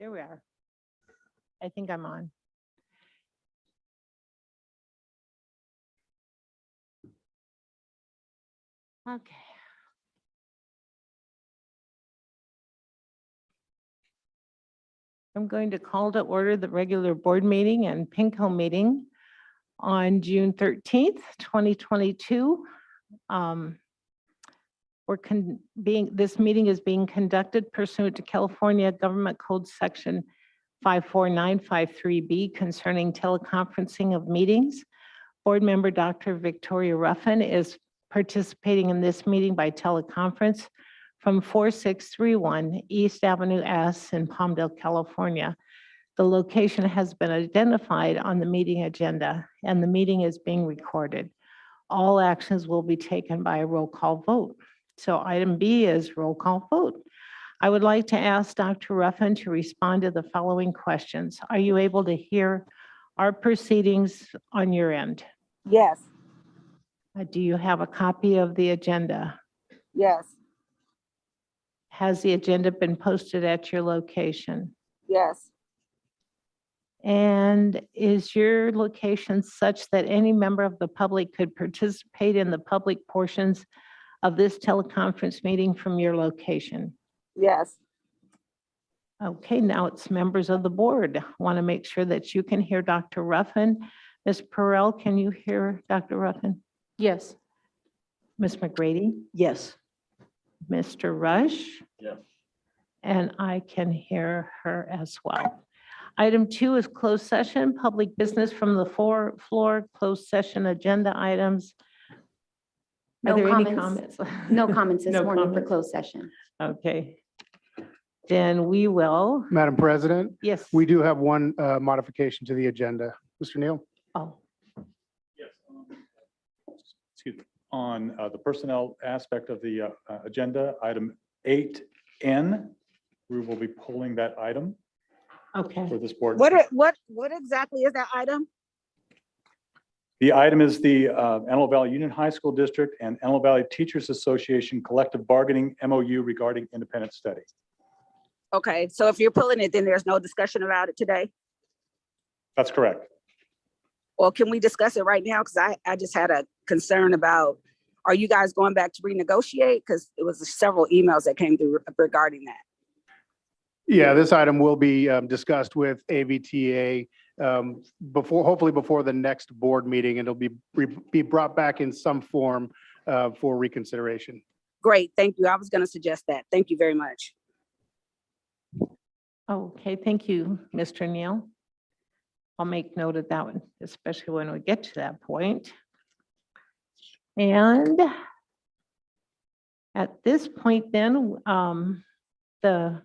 There we are. I think I'm on. Okay. I'm going to call to order the regular board meeting and PINCO meeting on June 13th, 2022. This meeting is being conducted pursuant to California Government Code Section 54953B concerning teleconferencing of meetings. Board member Dr. Victoria Ruffin is participating in this meeting by teleconference from 4631 East Avenue S in Palmdale, California. The location has been identified on the meeting agenda, and the meeting is being recorded. All actions will be taken by a roll call vote. So item B is roll call vote. I would like to ask Dr. Ruffin to respond to the following questions. Are you able to hear our proceedings on your end? Yes. Do you have a copy of the agenda? Yes. Has the agenda been posted at your location? Yes. And is your location such that any member of the public could participate in the public portions of this teleconference meeting from your location? Yes. Okay, now it's members of the board. Want to make sure that you can hear Dr. Ruffin. Ms. Perrell, can you hear Dr. Ruffin? Yes. Ms. McGrady? Yes. Mr. Rush? Yes. And I can hear her as well. Item 2 is closed session, public business from the floor, closed session agenda items. Are No there any comments. comments? No comments this No morning for comments. closed session. Okay. Then we will, Madam President, yes. we do have one modification to the agenda. Mr. Neal? Oh, Yes. Excuse me. On the personnel aspect of the agenda, item 8N, we will be pulling that item okay. for this board. What exactly is that item? The item is the Antelope Valley Union High School District and Antelope Valley Teachers Association collective bargaining MOU regarding independent study. Okay, so if you're pulling it, then there's no discussion about it today? That's correct. Or can we discuss it right now? Because I just had a concern about, are you guys going back to renegotiate? Because it was several emails that came through regarding that. Yeah, this item will be discussed with AVTA hopefully before the next board meeting, and it'll be brought back in some form for reconsideration. Great, thank you. I was going to suggest that. Thank you very much. Okay, thank you, Mr. Neal. I'll make note of that one, especially when we get to that point. And at this point then, the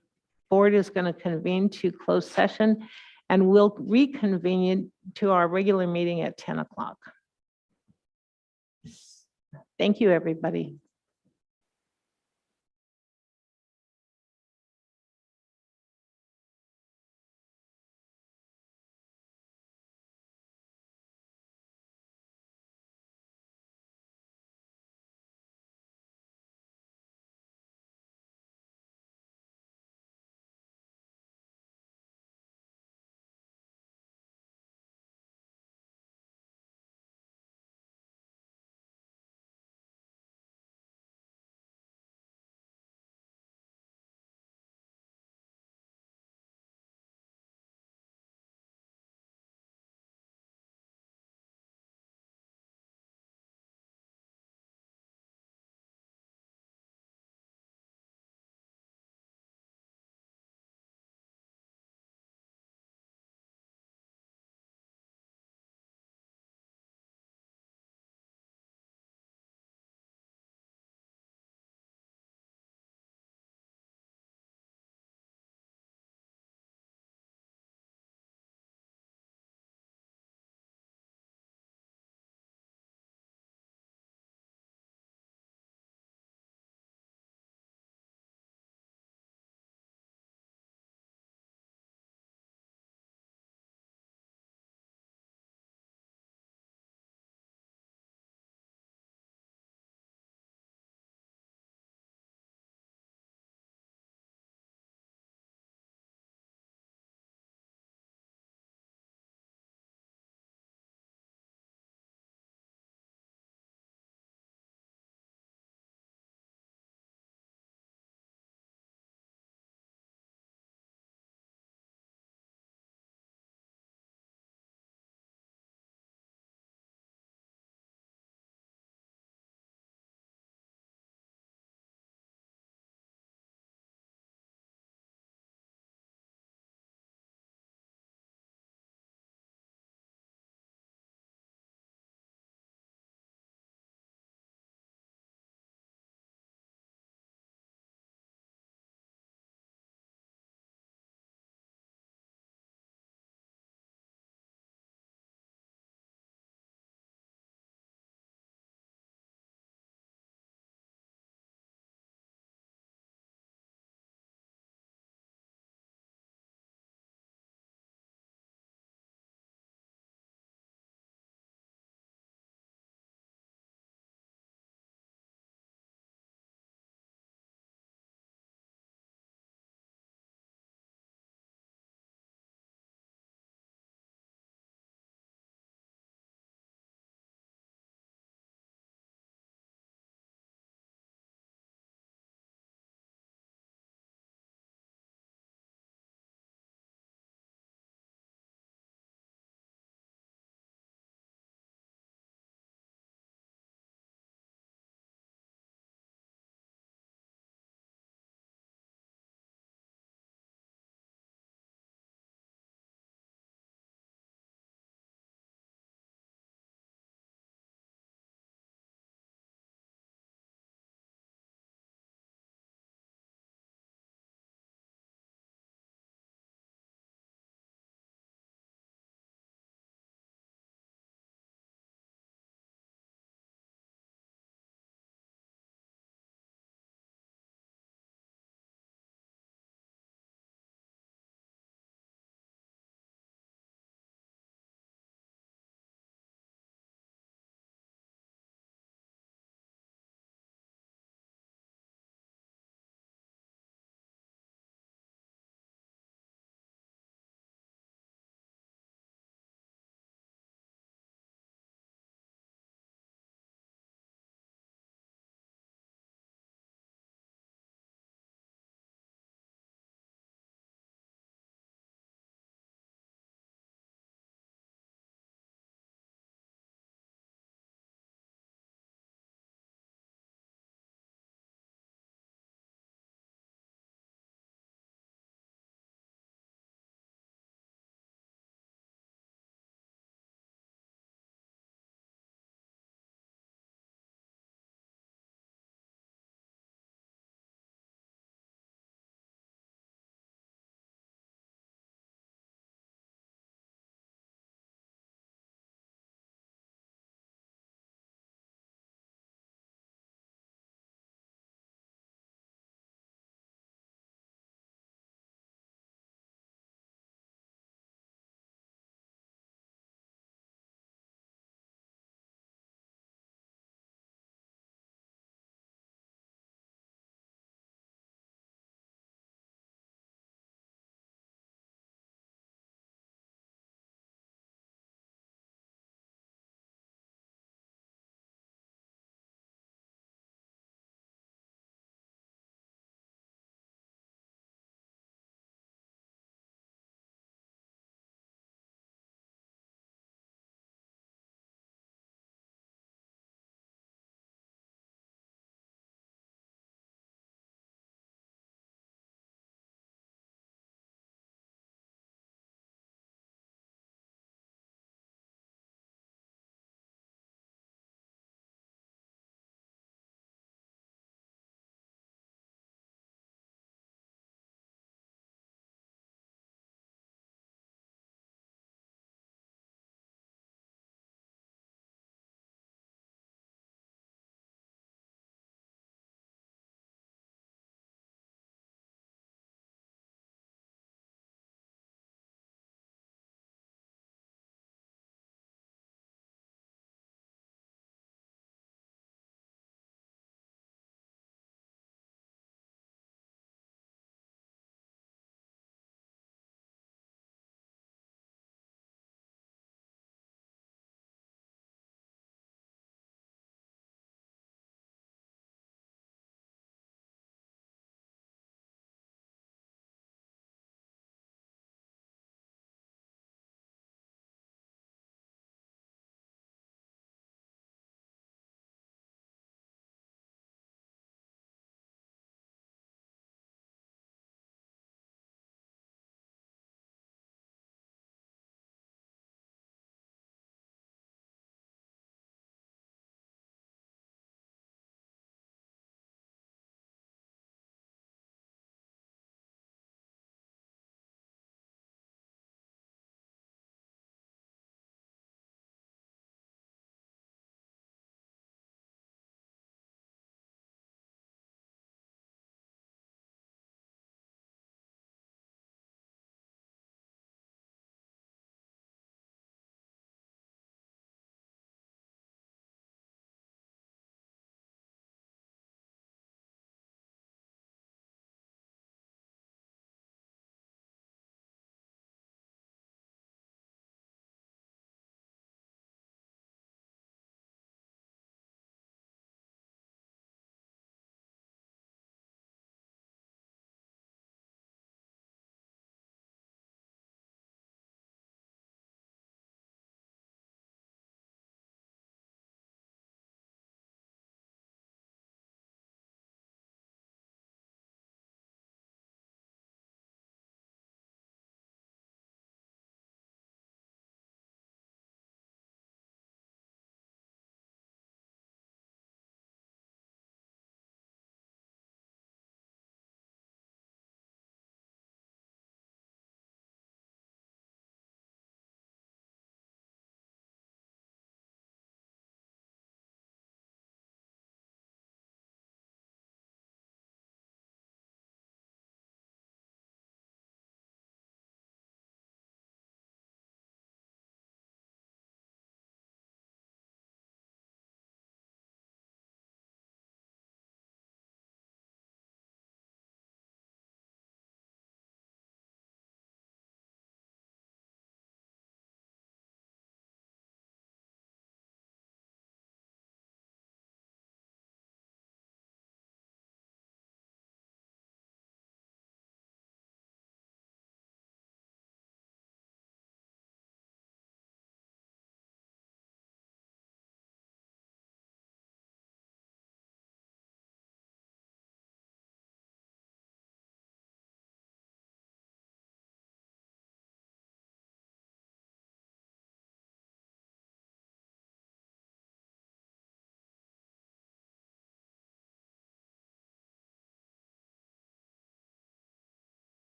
board is going to convene to close session, and we'll reconvene to our regular meeting at 10 o'clock. Thank you, everybody.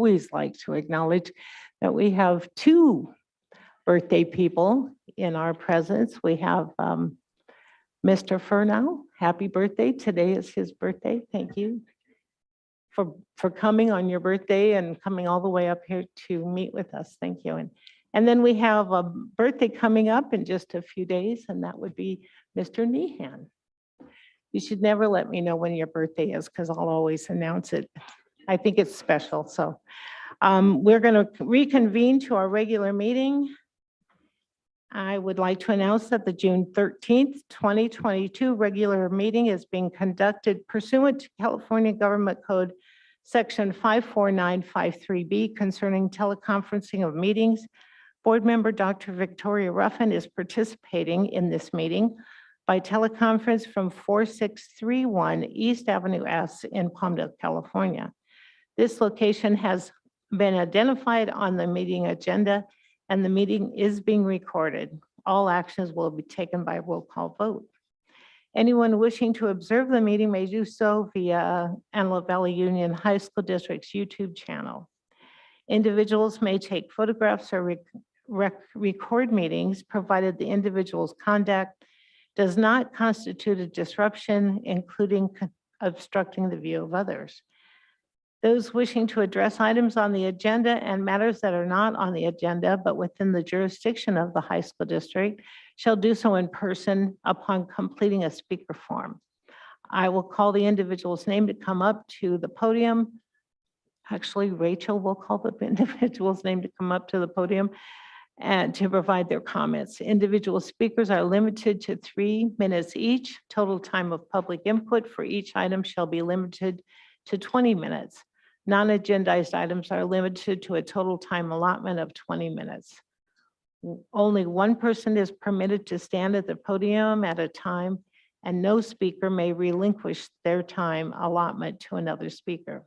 always like to acknowledge that we have two birthday people in our presence. We have Mr. Furnow. Happy birthday. Today is his birthday. Thank you for coming on your birthday and coming all the way up here to meet with us. Thank you. And then we have a birthday coming up in just a few days, and that would be Mr. Nehan. You should never let me know when your birthday is because I'll always announce it. I think it's special. So we're going to reconvene to our regular meeting. I would like to announce that the June 13th, 2022 regular meeting is being conducted pursuant to California Government Code Section 54953B concerning teleconferencing of meetings. Board member Dr. Victoria Ruffin is participating in this meeting by teleconference from 4631 East Avenue S in Palmdale, California. This location has been identified on the meeting agenda, and the meeting is being recorded. All actions will be taken by roll call vote. Anyone wishing to observe the meeting may do so via Antelope Valley Union High School District's YouTube channel. Individuals may take photographs or record meetings, provided the individual's conduct does not constitute a disruption, including obstructing the view of others. Those wishing to address items on the agenda and matters that are not on the agenda but within the jurisdiction of the high school district shall do so in person upon completing a speaker form. I will call the individual's name to come up to the podium. Actually, Rachel will call the individual's name to come up to the podium and to provide their comments. Individual speakers are limited to 3 minutes each. Total time of public input for each item shall be limited to 20 minutes. Non-agendized items are limited to a total time allotment of 20 minutes. Only one person is permitted to stand at the podium at a time, and no speaker may relinquish their time allotment to another speaker.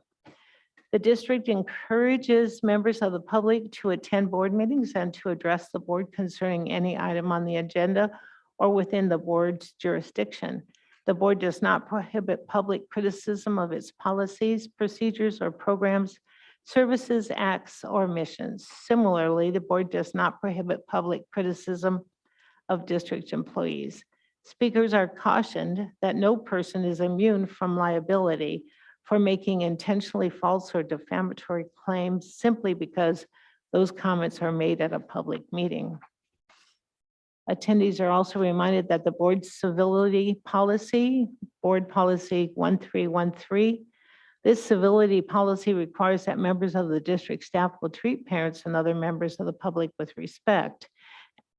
The district encourages members of the public to attend board meetings and to address the board concerning any item on the agenda or within the board's jurisdiction. The board does not prohibit public criticism of its policies, procedures, or programs, services, acts, or missions. Similarly, the board does not prohibit public criticism of district employees. Speakers are cautioned that no person is immune from liability for making intentionally false or defamatory claims simply because those comments are made at a public meeting. Attendees are also reminded that the board's civility policy, Board Policy 1313, this civility policy requires that members of the district staff will treat parents and other members of the public with respect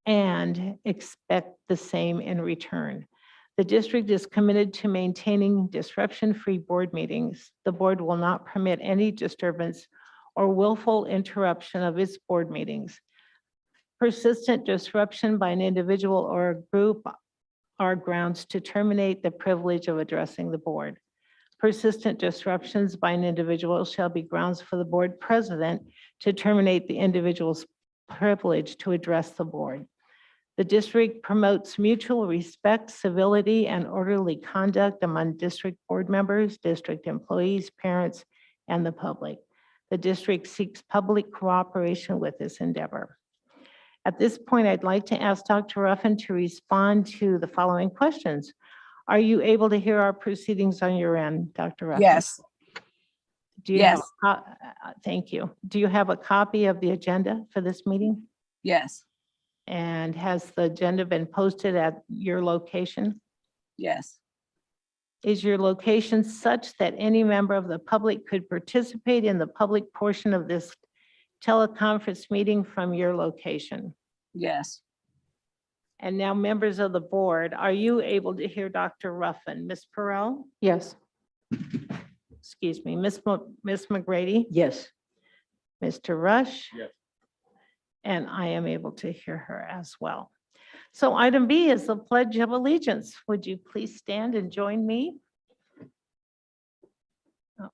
and expect the same in return. The district is committed to maintaining disruption-free board meetings. The board will not permit any disturbance or willful interruption of its board meetings. Persistent disruption by an individual or a group are grounds to terminate the privilege of addressing the board. Persistent disruptions by an individual shall be grounds for the board president to terminate the individual's privilege to address the board. The district promotes mutual respect, civility, and orderly conduct among district board members, district employees, parents, and the public. The district seeks public cooperation with this endeavor. At this point, I'd like to ask Dr. Ruffin to respond to the following questions. Are you able to hear our proceedings on your end, Dr. Ruffin? Yes. Do you have thank you. Do you have a copy of the agenda for this meeting? Yes. And has the agenda been posted at your location? Yes. Is your location such that any member of the public could participate in the public portion of this teleconference meeting from your location? Yes. And now, members of the board, are you able to hear Dr. Ruffin? Ms. Perrell? Yes. Excuse me, Ms. McGrady? Yes. Mr. Rush? Yes. And I am able to hear her as well. So item B is the Pledge of Allegiance. Would you please stand and join me? Oh.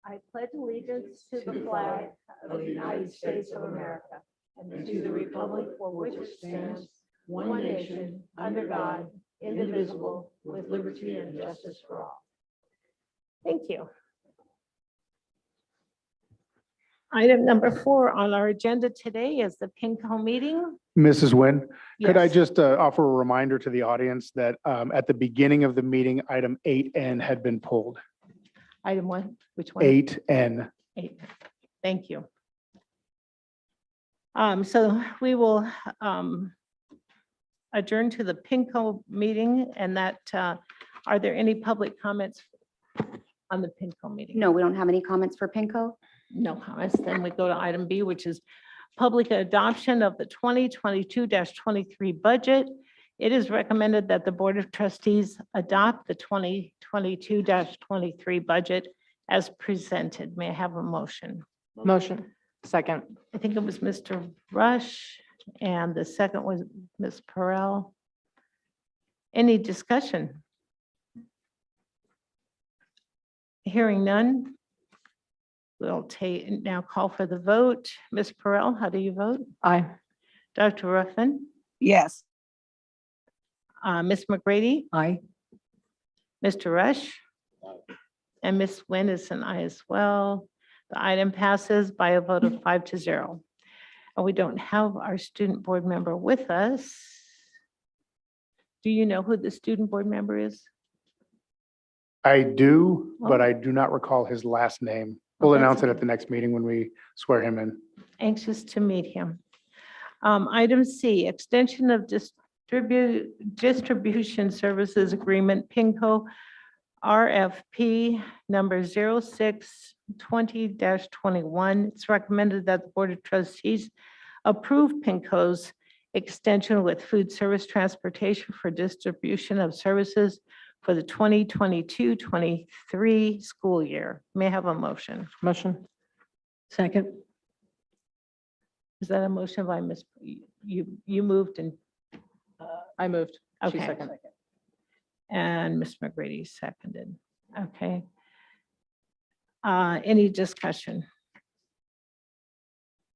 I pledge allegiance to the flag of the United States of America and to the republic for which it stands, one nation, under God, indivisible, with liberty and justice for all. Thank you. Item number 4 on our agenda today is the PINCO meeting. Mrs. Nguyen, could I Yes. just offer a reminder to the audience that at the beginning of the meeting, item 8N had been pulled. Item 1, which one? 8N. 8. Thank you. So we will adjourn to the PINCO meeting, and that, are there any public comments on the PINCO meeting? No, we don't have any comments for PINCO. No comments. Then we go to item B, which is public adoption of the 2022-23 budget. It is recommended that the Board of Trustees adopt the 2022-23 budget as presented. May I have a motion? Motion. Second. I think it was Mr. Rush, and the second was Ms. Perrell. Any discussion? Hearing none. We'll now call for the vote. Ms. Perrell, how do you vote? Aye. Dr. Ruffin? Yes. Ms. McGrady? Aye. Mr. Rush? And Ms. Nguyen is an aye as well. The item passes by a vote of 5-0. And we don't have our student board member with us. Do you know who the student board member is? I do, but Oh. I do not recall his last name. We'll that's announce it okay. at the next meeting when we swear him in. Anxious to meet him. Item C, extension of distribution services agreement, PINCO RFP number 0620-21. It's recommended that the Board of Trustees approve PINCO's extension with food service transportation for distribution of services for the 2022-23 school year. May I have a motion? Motion. Second. Is that a motion by Ms., you moved and, I moved. She Okay. seconded. and Ms. McGrady seconded. Okay. Any discussion?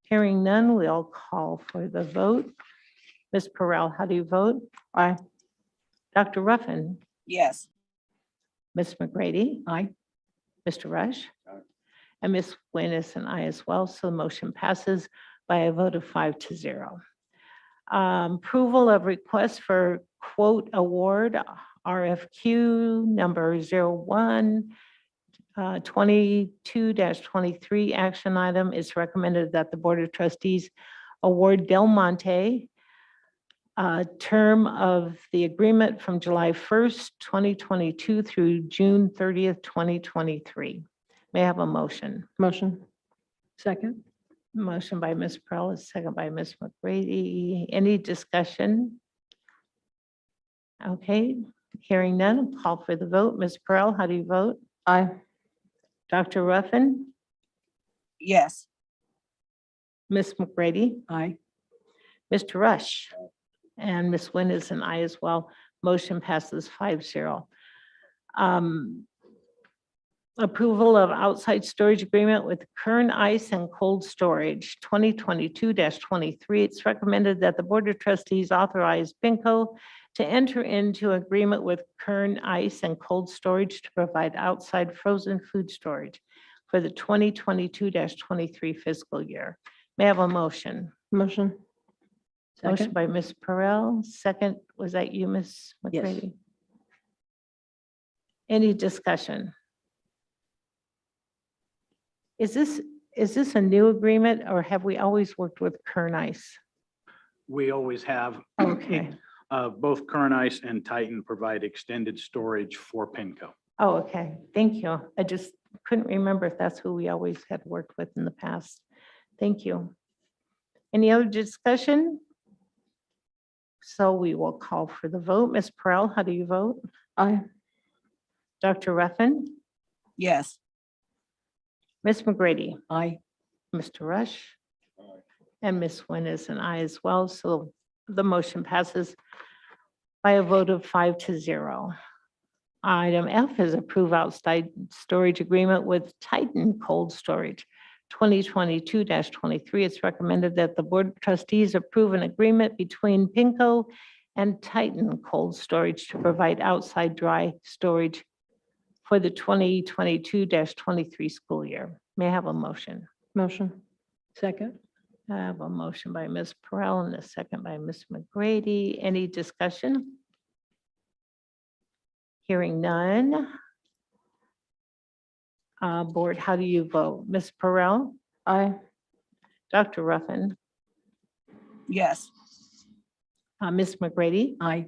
Hearing none, we'll call for the vote. Ms. Perrell, how do you vote? Aye. Dr. Ruffin, Yes. Ms. McGrady, Aye. Mr. Rush? Aye. And Ms. Nguyen is an aye as well, so the motion passes by a vote of 5-0. Approval of request for quote award, RFQ number 22-23 action item. Is recommended that the Board of Trustees award Del Monte term of the agreement from July 1st, 2022 through June 30th, 2023. May I have a motion? Motion. Second. Motion by Ms. Perrell, a second by Ms. McGrady. Any discussion? Okay, hearing none, call for the vote. Ms. Perrell, how do you vote? Aye. Dr. Ruffin, Yes. Ms. McGrady, Aye. Mr. Rush, and Ms. Nguyen is an aye as well. Motion passes 5-0. Approval of outside storage agreement with Kern Ice and Cold Storage, 2022-23. It's recommended that the Board of Trustees authorize PINCO to enter into agreement with Kern Ice and Cold Storage to provide outside frozen food storage for the 2022-23 fiscal year. May I have a motion? Motion. Motion Second. by Ms. Perrell, second, was that you, Ms. Yes. McGrady? Any discussion? Is this a new agreement, or have we always worked with Kern Ice? We always have. Okay. Both Current Ice and Titan provide extended storage for PINCO. Oh, okay, thank you. I just couldn't remember if that's who we always had worked with in the past. Thank you. Any other discussion? So we will call for the vote. Ms. Perrell, how do you vote? Aye. Dr. Ruffin, Yes. Ms. McGrady, Aye. Mr. Rush, and Ms. Nguyen is an aye as well, so the motion passes by a vote of 5-0. Item F is approve outside storage agreement with Titan Cold Storage, 2022-23. It's recommended that the Board of Trustees approve an agreement between PINCO and Titan Cold Storage to provide outside dry storage for the 2022-23 school year. May I have a motion? Motion. Second. I have a motion by Ms. Perrell and a second by Ms. McGrady. Any discussion? Hearing none. Board, how do you vote? Ms. Perrell? Aye. Dr. Ruffin? Yes. Ms. McGrady? Aye.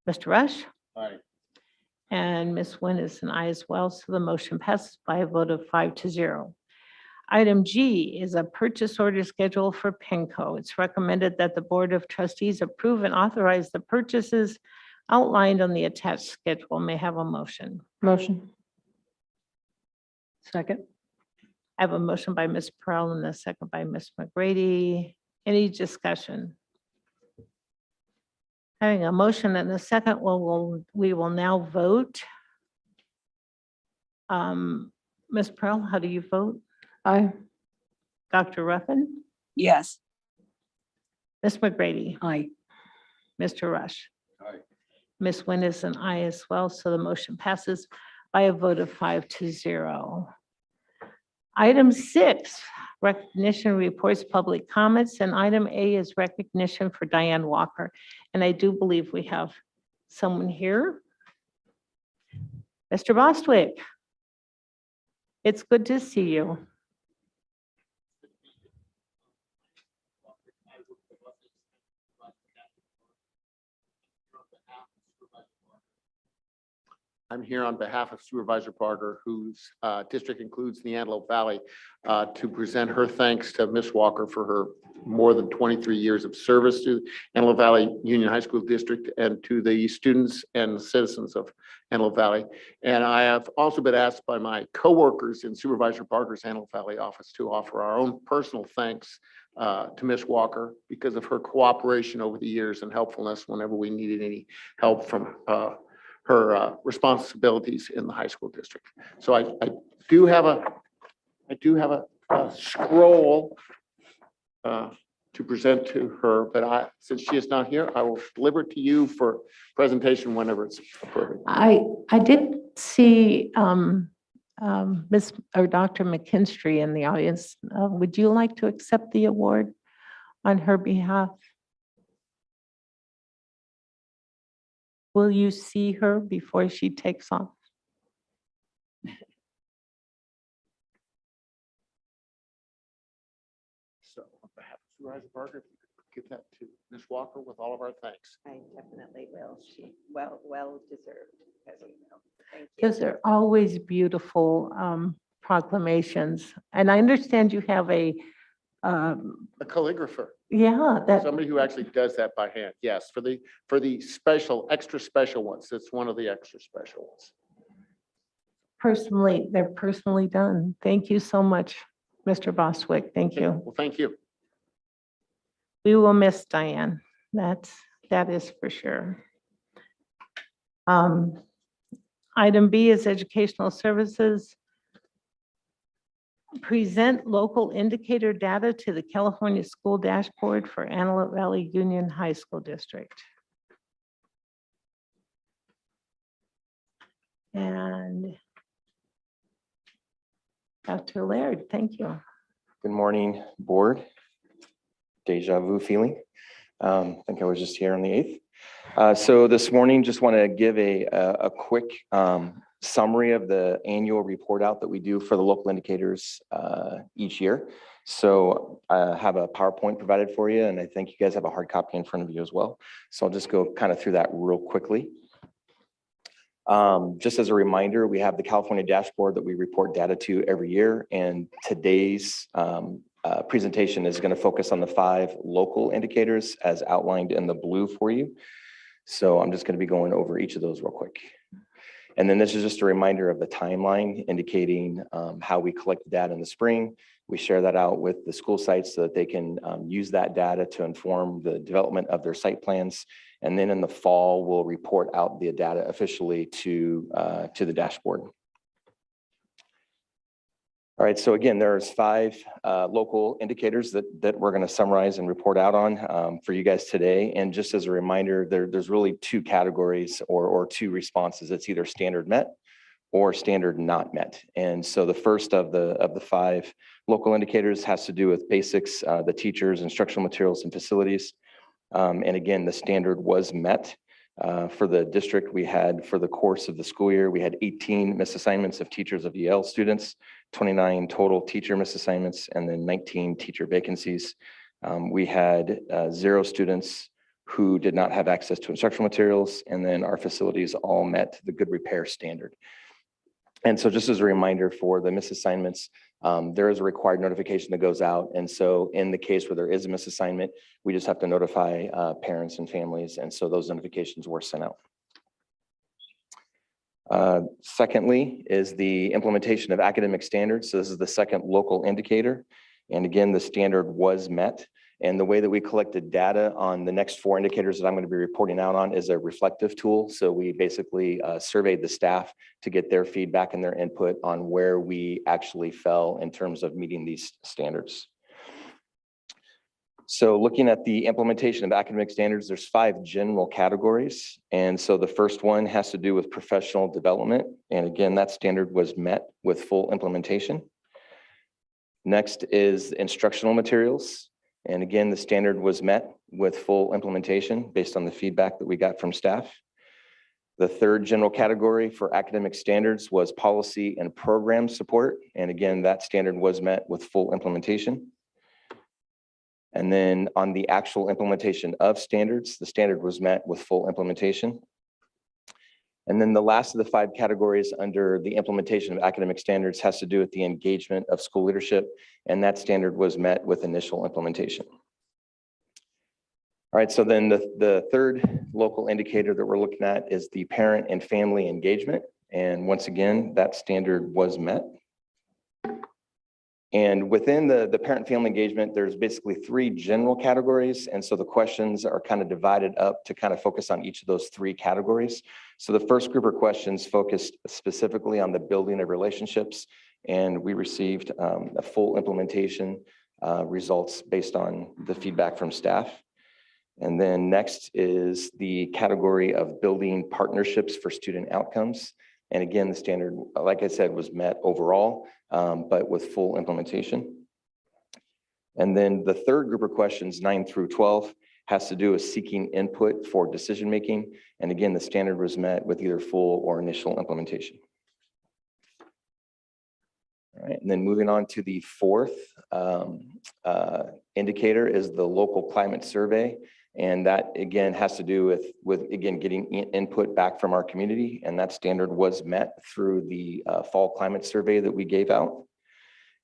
Mr. Rush? Aye. And Ms. Nguyen is an aye as well, so the motion passes by a vote of 5-0. Item G is a purchase order schedule for PINCO. It's recommended that the Board of Trustees approve and authorize the purchases outlined on the attached schedule. May I have a motion. Motion. Second. I have a motion by Ms. Perrell and a second by Ms. McGrady. Any discussion? Having a motion and a second, we will now vote. Ms. Perrell, how do you vote? Aye. Dr. Ruffin? Yes. Ms. McGrady? Aye. Mr. Rush? Aye. Ms. Nguyen is an aye as well, so the motion passes by a vote of 5-0. Item 6, recognition reports, public comments, and item A is recognition for Diane Walker. And I do believe we have someone here. Mr. Bostwick. It's good to see you. I'm here on behalf of Supervisor Parker, whose district includes the Antelope Valley, to present her thanks to Ms. Walker for her more than 23 years of service to Antelope Valley Union High School District and to the students and citizens of Antelope Valley. And I have also been asked by my coworkers in Supervisor Parker's Antelope Valley office to offer our own personal thanks to Ms. Walker because of her cooperation over the years and helpfulness whenever we needed any help from her responsibilities in the high school district. So I do have a scroll to present to her, but since she is not here, I will deliver it to you for presentation whenever it's appropriate. I did see Ms. or Dr. McKinstry in the audience. Would you like to accept the award on her behalf? Will you see her before she takes off? So on behalf of Supervisor Parker, if you could give that to Ms. Walker with all of our thanks. I definitely will. She well deserved, as we know. Thank you. Those are always beautiful proclamations. And I understand you have a, A calligrapher, yeah, that, somebody who actually does that by hand. Yes, for the special, extra special ones. It's one of the extra special ones. they're personally done. Thank you so much, Mr. Bostwick. Thank you. Well, thank you. We will miss Diane. That is for sure. Item B is educational services. Present local indicator data to the California School Dashboard for Antelope Valley Union High School District. And Dr. Laird, thank you. Good morning, board. Deja vu feeling. I think I was just here on the 8th. So this morning, just want to give a quick summary of the annual report out that we do for the local indicators each year. So I have a PowerPoint provided for you, and I think you guys have a hard copy in front of you as well. So I'll just go kind of through that real quickly. Just as a reminder, we have the California dashboard that we report data to every year, and today's presentation is going to focus on the 5 local indicators as outlined in the blue for you. So I'm just going to be going over each of those real quick. And then this is just a reminder of the timeline indicating how we collect data in the spring. We share that out with the school sites so that they can use that data to inform the development of their site plans. And then in the fall, we'll report out the data officially to the dashboard. All right, so again, there's 5 local indicators that we're going to summarize and report out on for you guys today. And just as a reminder, there's really 2 categories or 2 responses. It's either standard met or standard not met. And so the first of the 5 local indicators has to do with basics, the teachers, instructional materials, and facilities. And again, the standard was met. For the district, we had, for the course of the school year, we had 18 misassignments of teachers of EL students, 29 total teacher misassignments, and then 19 teacher vacancies. We had 0 students who did not have access to instructional materials, and then our facilities all met the good repair standard. And so just as a reminder for the misassignments, there is a required notification that goes out. And so in the case where there is a misassignment, we just have to notify parents and families. And so those notifications were sent out. Secondly is the implementation of academic standards. So this is the second local indicator. And again, the standard was met. And the way that we collected data on the next 4 indicators that I'm going to be reporting out on is a reflective tool. So we basically surveyed the staff to get their feedback and their input on where we actually fell in terms of meeting these standards. So looking at the implementation of academic standards, there's 5 general categories. And so the first one has to do with professional development. And again, that standard was met with full implementation. Next is instructional materials. And again, the standard was met with full implementation based on the feedback that we got from staff. The third general category for academic standards was policy and program support. And again, that standard was met with full implementation. And then on the actual implementation of standards, the standard was met with full implementation. And then the last of the 5 categories under the implementation of academic standards has to do with the engagement of school leadership, and that standard was met with initial implementation. All right, so then the third local indicator that we're looking at is the parent and family engagement. And once again, that standard was met. And within the parent family engagement, there's basically 3 general categories. And so the questions are kind of divided up to kind of focus on each of those 3 categories. So the first group of questions focused specifically on the building of relationships. And we received a full implementation results based on the feedback from staff. And then next is the category of building partnerships for student outcomes. And again, the standard, like I said, was met overall, but with full implementation. And then the third group of questions, 9 through 12, has to do with seeking input for decision-making. And again, the standard was met with either full or initial implementation. All right, and then moving on to the fourth indicator is the local climate survey. And that again has to do with again getting input back from our community, and that standard was met through the fall climate survey that we gave out.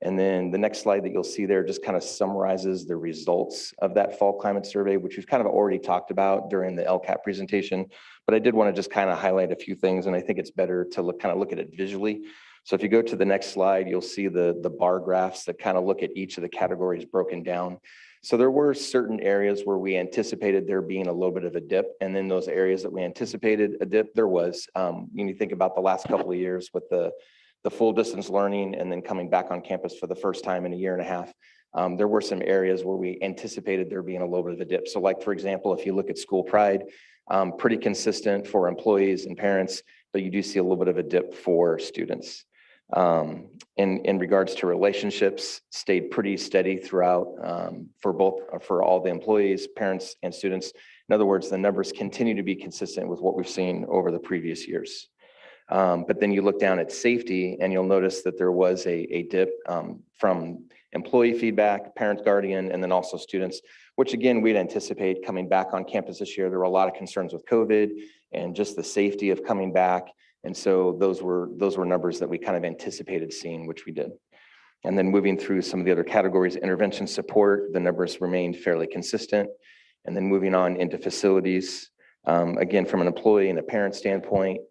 And then the next slide that you'll see there just kind of summarizes the results of that fall climate survey, which we've kind of already talked about during the LCAP presentation. But I did want to just kind of highlight a few things, and I think it's better to look at it visually. So if you go to the next slide, you'll see the bar graphs that kind of look at each of the categories broken down. So there were certain areas where we anticipated there being a little bit of a dip, and then those areas that we anticipated a dip, there was. You think about the last couple of years with the full distance learning and then coming back on campus for the first time in a year and a half. There were some areas where we anticipated there being a little bit of a dip. So like, for example, if you look at school pride, pretty consistent for employees and parents, but you do see a little bit of a dip for students. In regards to relationships, stayed pretty steady throughout for all the employees, parents, and students. In other words, the numbers continue to be consistent with what we've seen over the previous years. But then you look down at safety and you'll notice that there was a dip from employee feedback, parent, guardian, and then also students, which again, we'd anticipate coming back on campus this year. There were a lot of concerns with COVID and just the safety of coming back. And so those were numbers that we kind of anticipated seeing, which we did. And then moving through some of the other categories, intervention support, the numbers remained fairly consistent. And then moving on into facilities, again, from an employee and a parent standpoint,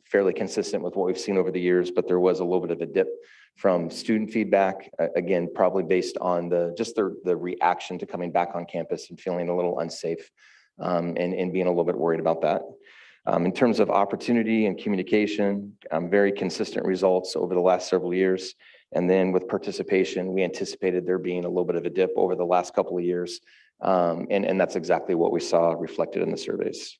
fairly consistent with what we've seen over the years, but there was a little bit of a dip from student feedback, again, probably based on the reaction to coming back on campus and feeling a little unsafe and being a little bit worried about that. In terms of opportunity and communication, very consistent results over the last several years. And then with participation, we anticipated there being a little bit of a dip over the last couple of years. And that's exactly what we saw reflected in the surveys.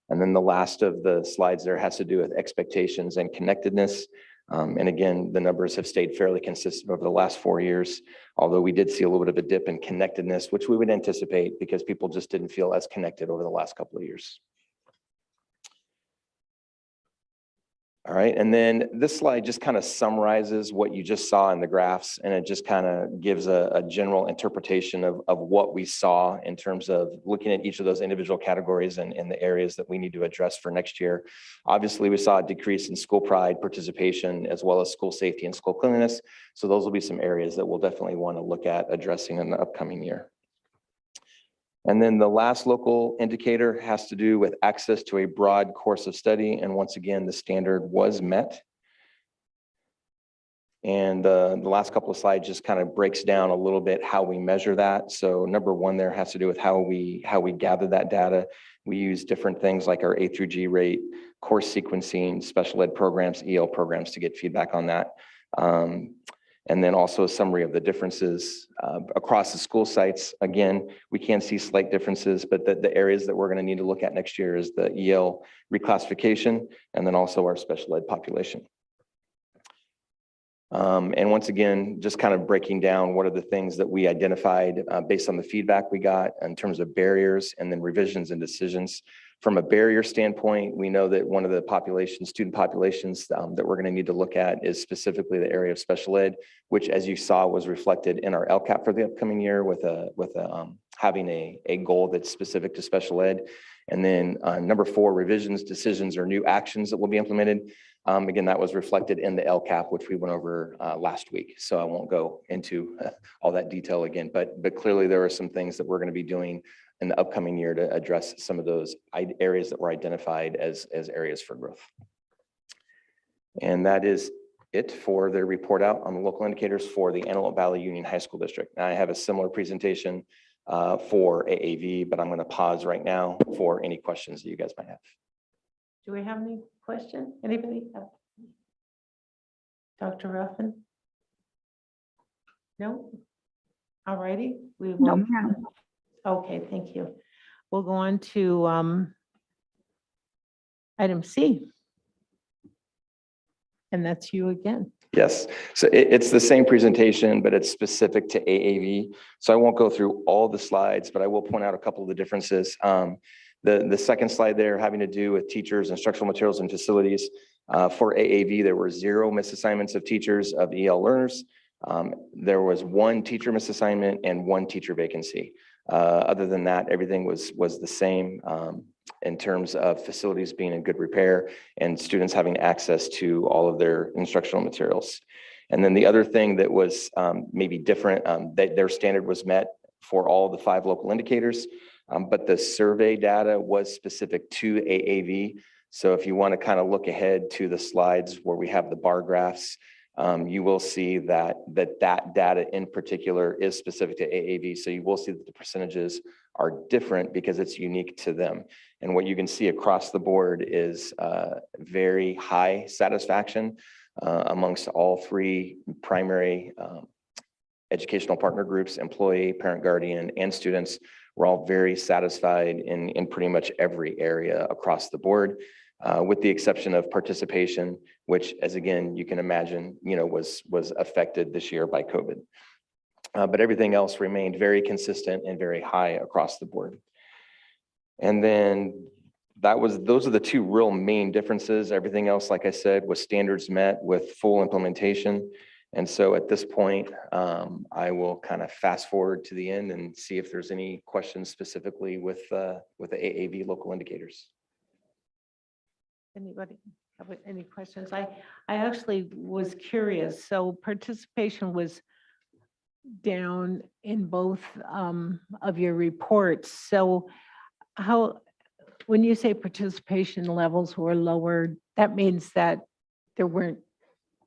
And then the last of the slides there has to do with expectations and connectedness. And again, the numbers have stayed fairly consistent over the last 4 years, although we did see a little bit of a dip in connectedness, which we would anticipate because people just didn't feel as connected over the last couple of years. All right, and then this slide just kind of summarizes what you just saw in the graphs, and it just kind of gives a general interpretation of what we saw in terms of looking at each of those individual categories and the areas that we need to address for next year. Obviously, we saw a decrease in school pride, participation, as well as school safety and school cleanliness. So those will be some areas that we'll definitely want to look at addressing in the upcoming year. And then the last local indicator has to do with access to a broad course of study. And once again, the standard was met. And the last couple of slides just kind of breaks down a little bit how we measure that. So number one there has to do with how we gather that data. We use different things like our A through G rate, course sequencing, special ed programs, EL programs to get feedback on that. And then also a summary of the differences across the school sites. Again, we can see slight differences, but the areas that we're going to need to look at next year is the EL reclassification and then also our special ed population. And once again, just kind of breaking down what are the things that we identified based on the feedback we got in terms of barriers and then revisions and decisions. From a barrier standpoint, we know that one of the student populations that we're going to need to look at is specifically the area of special ed, which, as you saw, was reflected in our LCAP for the upcoming year with having a goal that's specific to special ed. And then number 4, revisions, decisions, or new actions that will be implemented. Again, that was reflected in the LCAP, which we went over last week. So I won't go into all that detail again, but clearly there are some things that we're going to be doing in the upcoming year to address some of those areas that were identified as areas for growth. And that is it for the report out on the local indicators for the Antelope Valley Union High School District. Now I have a similar presentation for AAV, but I'm going to pause right now for any questions that you guys might have. Do we have any questions? Anybody have? Dr. Ruffin? No? All righty. We will. No, ma'am. Okay, thank you. We'll go on to item C. And that's you again. Yes, so it's the same presentation, but it's specific to AAV. So I won't go through all the slides, but I will point out a couple of the differences. The second slide there having to do with teachers, instructional materials, and facilities. For AAV, there were 0 misassignments of teachers of EL learners. There was 1 teacher misassignment and 1 teacher vacancy. Other than that, everything was the same in terms of facilities being in good repair and students having access to all of their instructional materials. And then the other thing that was maybe different, that their standard was met for all the 5 local indicators, but the survey data was specific to AAV. So if you want to kind of look ahead to the slides where we have the bar graphs, you will see that data in particular is specific to AAV. So you will see that the percentages are different because it's unique to them. And what you can see across the board is very high satisfaction amongst all 3 primary educational partner groups, employee, parent, guardian, and students. We're all very satisfied in pretty much every area across the board. With the exception of participation, which, as again, you can imagine, was affected this year by COVID. But everything else remained very consistent and very high across the board. And then those are the 2 real main differences. Everything else, like I said, was standards met with full implementation. And so at this point, I will kind of fast forward to the end and see if there's any questions specifically with the AAV local indicators. Anybody have any questions? I actually was curious. So participation was down in both of your reports. So when you say participation levels were lower, that means that there weren't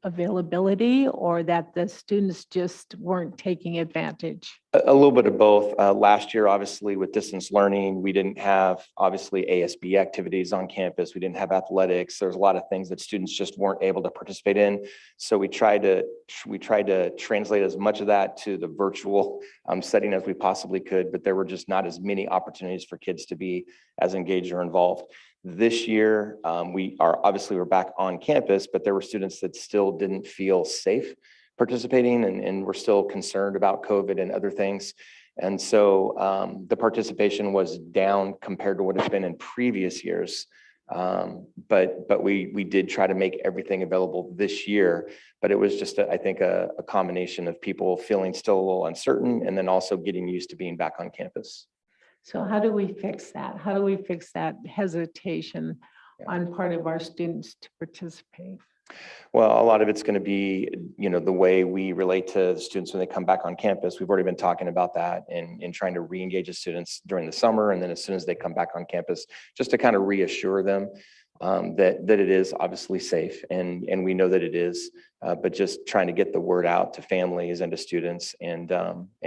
availability or that the students just weren't taking advantage? A little bit of both. Last year, obviously, with distance learning, we didn't have, obviously, ASB activities on campus. We didn't have athletics. There's a lot of things that students just weren't able to participate in. So we tried to translate as much of that to the virtual setting as we possibly could, but there were just not as many opportunities for kids to be as engaged or involved. This year, we're back on campus, but there were students that still didn't feel safe participating and we're still concerned about COVID and other things. And so the participation was down compared to what it's been in previous years. But we did try to make everything available this year, but it was just, I think, a combination of people feeling still a little uncertain and then also getting used to being back on campus. So how do we fix that? How do we fix that hesitation on part of our students to participate? Well, a lot of it's going to be, the way we relate to the students when they come back on campus. We've already been talking about that and trying to re-engage the students during the summer. And then as soon as they come back on campus, just to kind of reassure them that it is obviously safe. And we know that it is, but just trying to get the word out to families and to students and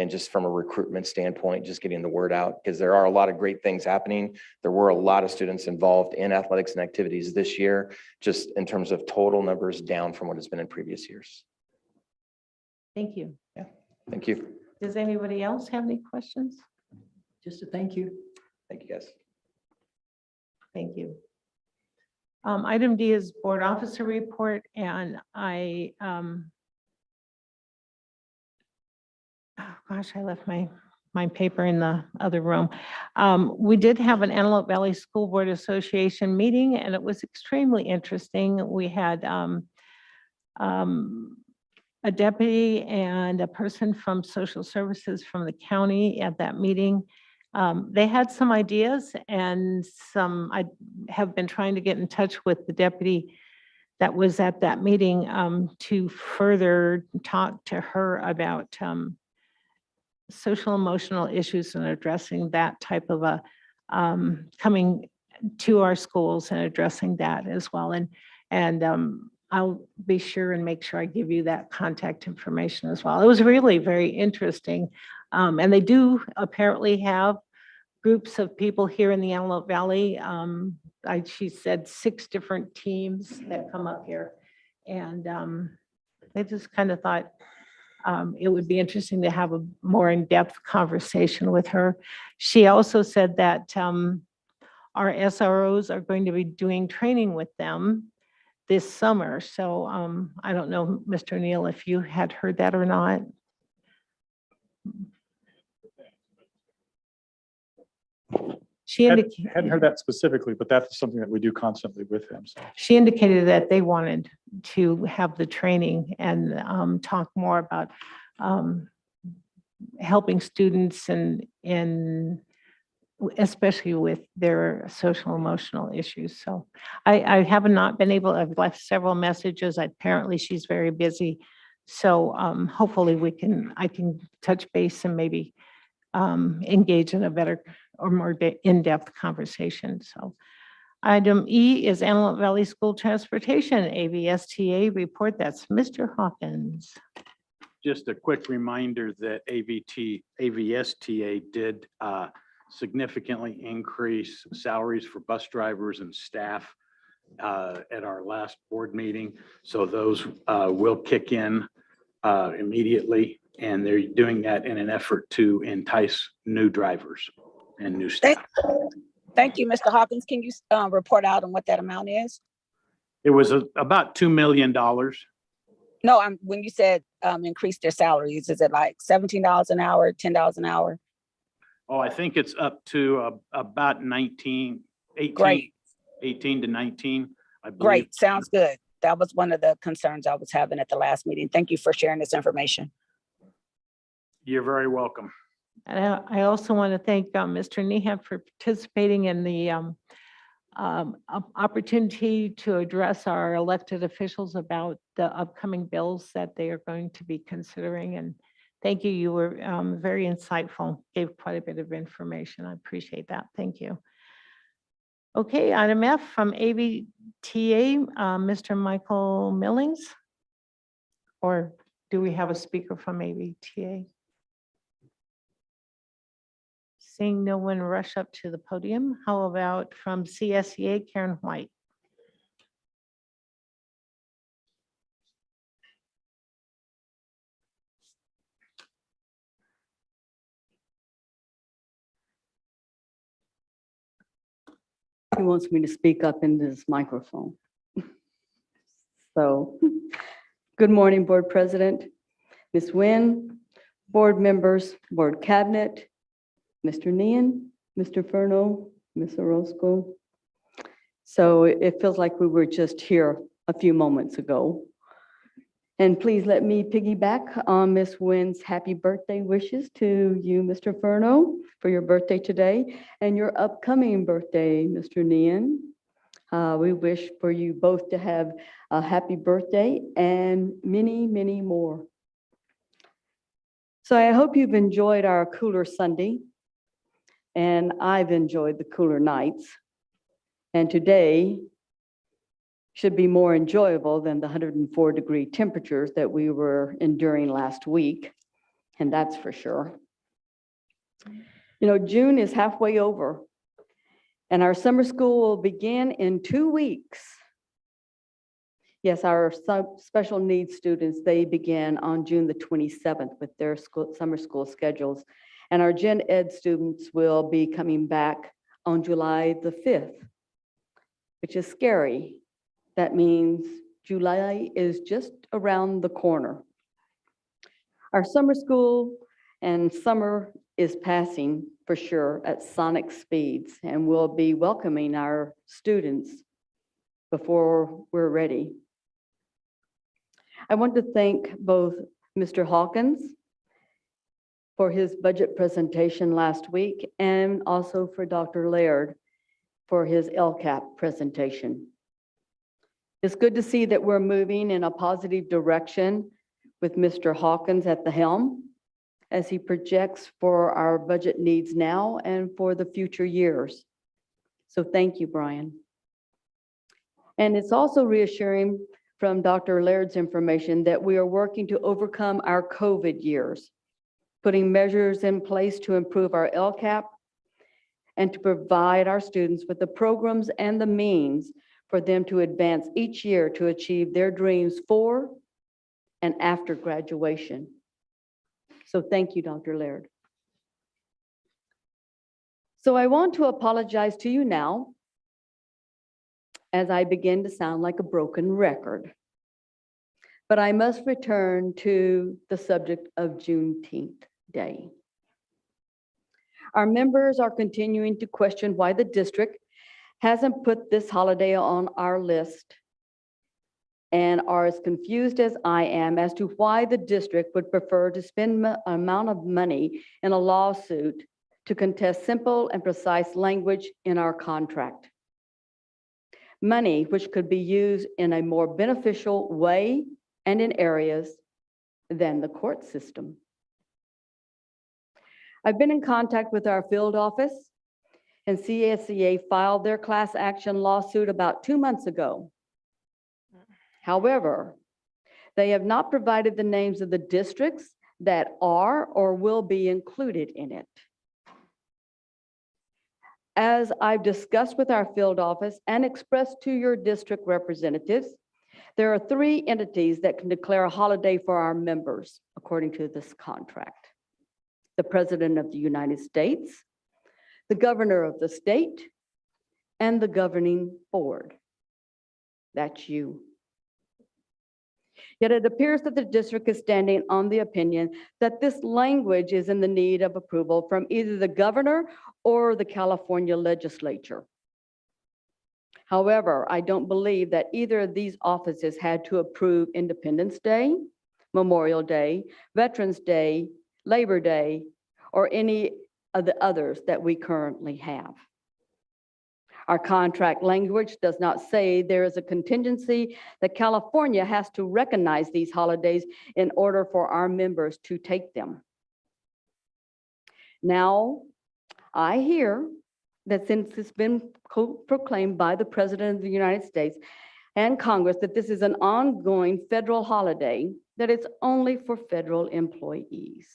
just from a recruitment standpoint, just getting the word out because there are a lot of great things happening. There were a lot of students involved in athletics and activities this year, just in terms of total numbers down from what has been in previous years. Thank you. Yeah, thank you. Does anybody else have any questions? Just a thank you. Thank you, guys. Thank you. Item D is board officer report, and I left my paper in the other room. We did have an Antelope Valley School Board Association meeting, and it was extremely interesting. We had a deputy and a person from social services from the county at that meeting. They had some ideas and I have been trying to get in touch with the deputy that was at that meeting to further talk to her about social emotional issues and addressing that type of a, coming to our schools and addressing that as well. And I'll be sure and make sure I give you that contact information as well. It was really very interesting. And they do apparently have groups of people here in the Antelope Valley. She said 6 different teams that come up here. And they just kind of thought it would be interesting to have a more in-depth conversation with her. She also said that our SROs are going to be doing training with them this summer. So I don't know, Mr. Neal, if you had heard that or not. She indicated. Hadn't heard that specifically, but that's something that we do constantly with them. So. She indicated that they wanted to have the training and talk more about helping students and especially with their social emotional issues. So I have not been able, I've left several messages. Apparently she's very busy. So hopefully I can touch base and maybe engage in a better or more in-depth conversation. So item E is Antelope Valley School Transportation AVSTA report. That's Mr. Hawkins. Just a quick reminder that AVSTA did significantly increase salaries for bus drivers and staff at our last board meeting. So those will kick in immediately, and they're doing that in an effort to entice new drivers and new staff. Thank you, Mr. Hawkins. Can you report out on what that amount is? It was about $2 million. No, when you said increase their salaries, is it like $17 an hour, $10 an hour? Oh, I think it's up to about 18 to 19. I believe. Great, sounds good. That was one of the concerns I was having at the last meeting. Thank you for sharing this information. You're very welcome. And I also want to thank Mr. Nehab for participating in the opportunity to address our elected officials about the upcoming bills that they are going to be considering. And thank you. You were very insightful, gave quite a bit of information. I appreciate that. Thank you. Okay, item F from AVTA, Mr. Michael Millings. Or do we have a speaker from AVTA? Seeing no one rush up to the podium, how about from CSEA, Karen White? He wants me to speak up into this microphone. So, good morning, Board President, Ms. Nguyen, board members, board cabinet, Mr. Nian, Mr. Furno, Ms. Orozco. So it feels like we were just here a few moments ago. And please let me piggyback on Ms. Nguyen's happy birthday wishes to you, Mr. Furno, for your birthday today and your upcoming birthday, Mr. Nian. We wish for you both to have a happy birthday and many, many more. So I hope you've enjoyed our cooler Sunday, and I've enjoyed the cooler nights. And today should be more enjoyable than the 104-degree temperatures that we were enduring last week, and that's for sure. You know, June is halfway over, and our summer school will begin in 2 weeks. Yes, our special needs students, they begin on June the 27th with their summer school schedules, and our gen ed students will be coming back on July the 5th, which is scary. That means July is just around the corner. Our summer school and summer is passing for sure at sonic speeds, and we'll be welcoming our students before we're ready. I want to thank both Mr. Hawkins for his budget presentation last week and also for Dr. Laird for his LCAP presentation. It's good to see that we're moving in a positive direction with Mr. Hawkins at the helm as he projects for our budget needs now and for the future years. So thank you, Brian. And it's also reassuring from Dr. Laird's information that we are working to overcome our COVID years, putting measures in place to improve our LCAP and to provide our students with the programs and the means for them to advance each year to achieve their dreams for and after graduation. So thank you, Dr. Laird. So I want to apologize to you now as I begin to sound like a broken record. But I must return to the subject of Juneteenth Day. Our members are continuing to question why the district hasn't put this holiday on our list and are as confused as I am as to why the district would prefer to spend an amount of money in a lawsuit to contest simple and precise language in our contract. Money which could be used in a more beneficial way and in areas than the court system. I've been in contact with our field office, and CSEA filed their class action lawsuit about 2 months ago. However, they have not provided the names of the districts that are or will be included in it. As I've discussed with our field office and expressed to your district representatives, there are 3 entities that can declare a holiday for our members, according to this contract: the President of the United States, the Governor of the state, and the governing board. That's you. Yet it appears that the district is standing on the opinion that this language is in the need of approval from either the governor or the California legislature. However, I don't believe that either of these offices had to approve Independence Day, Memorial Day, Veterans Day, Labor Day, or any of the others that we currently have. Our contract language does not say there is a contingency that California has to recognize these holidays in order for our members to take them. Now, I hear that since it's been proclaimed by the President of the United States and Congress that this is an ongoing federal holiday, that it's only for federal employees.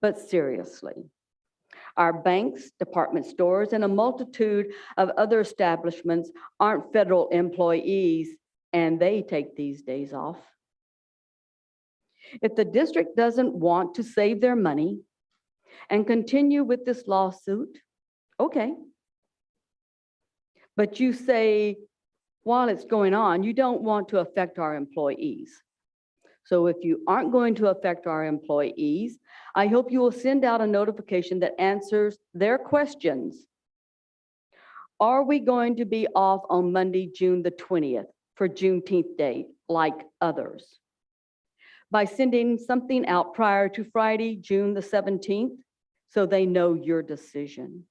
But seriously, our banks, department stores, and a multitude of other establishments aren't federal employees, and they take these days off. If the district doesn't want to save their money and continue with this lawsuit, okay. But you say, while it's going on, you don't want to affect our employees. So if you aren't going to affect our employees, I hope you will send out a notification that answers their questions. Are we going to be off on Monday, June the 20th for Juneteenth Day like others? By sending something out prior to Friday, June the 17th, so they know your decision.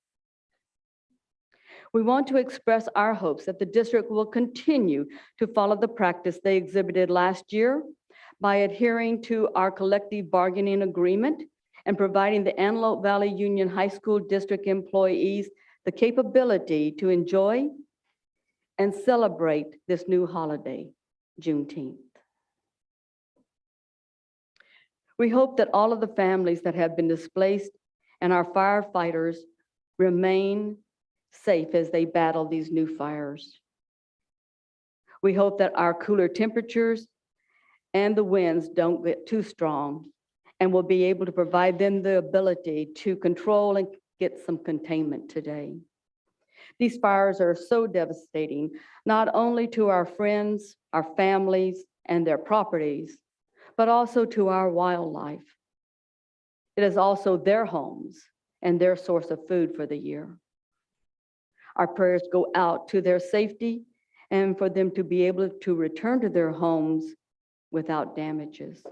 We want to express our hopes that the district will continue to follow the practice they exhibited last year by adhering to our collective bargaining agreement and providing the Antelope Valley Union High School District employees the capability to enjoy and celebrate this new holiday, Juneteenth. We hope that all of the families that have been displaced and our firefighters remain safe as they battle these new fires. We hope that our cooler temperatures and the winds don't get too strong and will be able to provide them the ability to control and get some containment today. These fires are so devastating, not only to our friends, our families, and their properties, but also to our wildlife. It is also their homes and their source of food for the year. Our prayers go out to their safety and for them to be able to return to their homes without damages.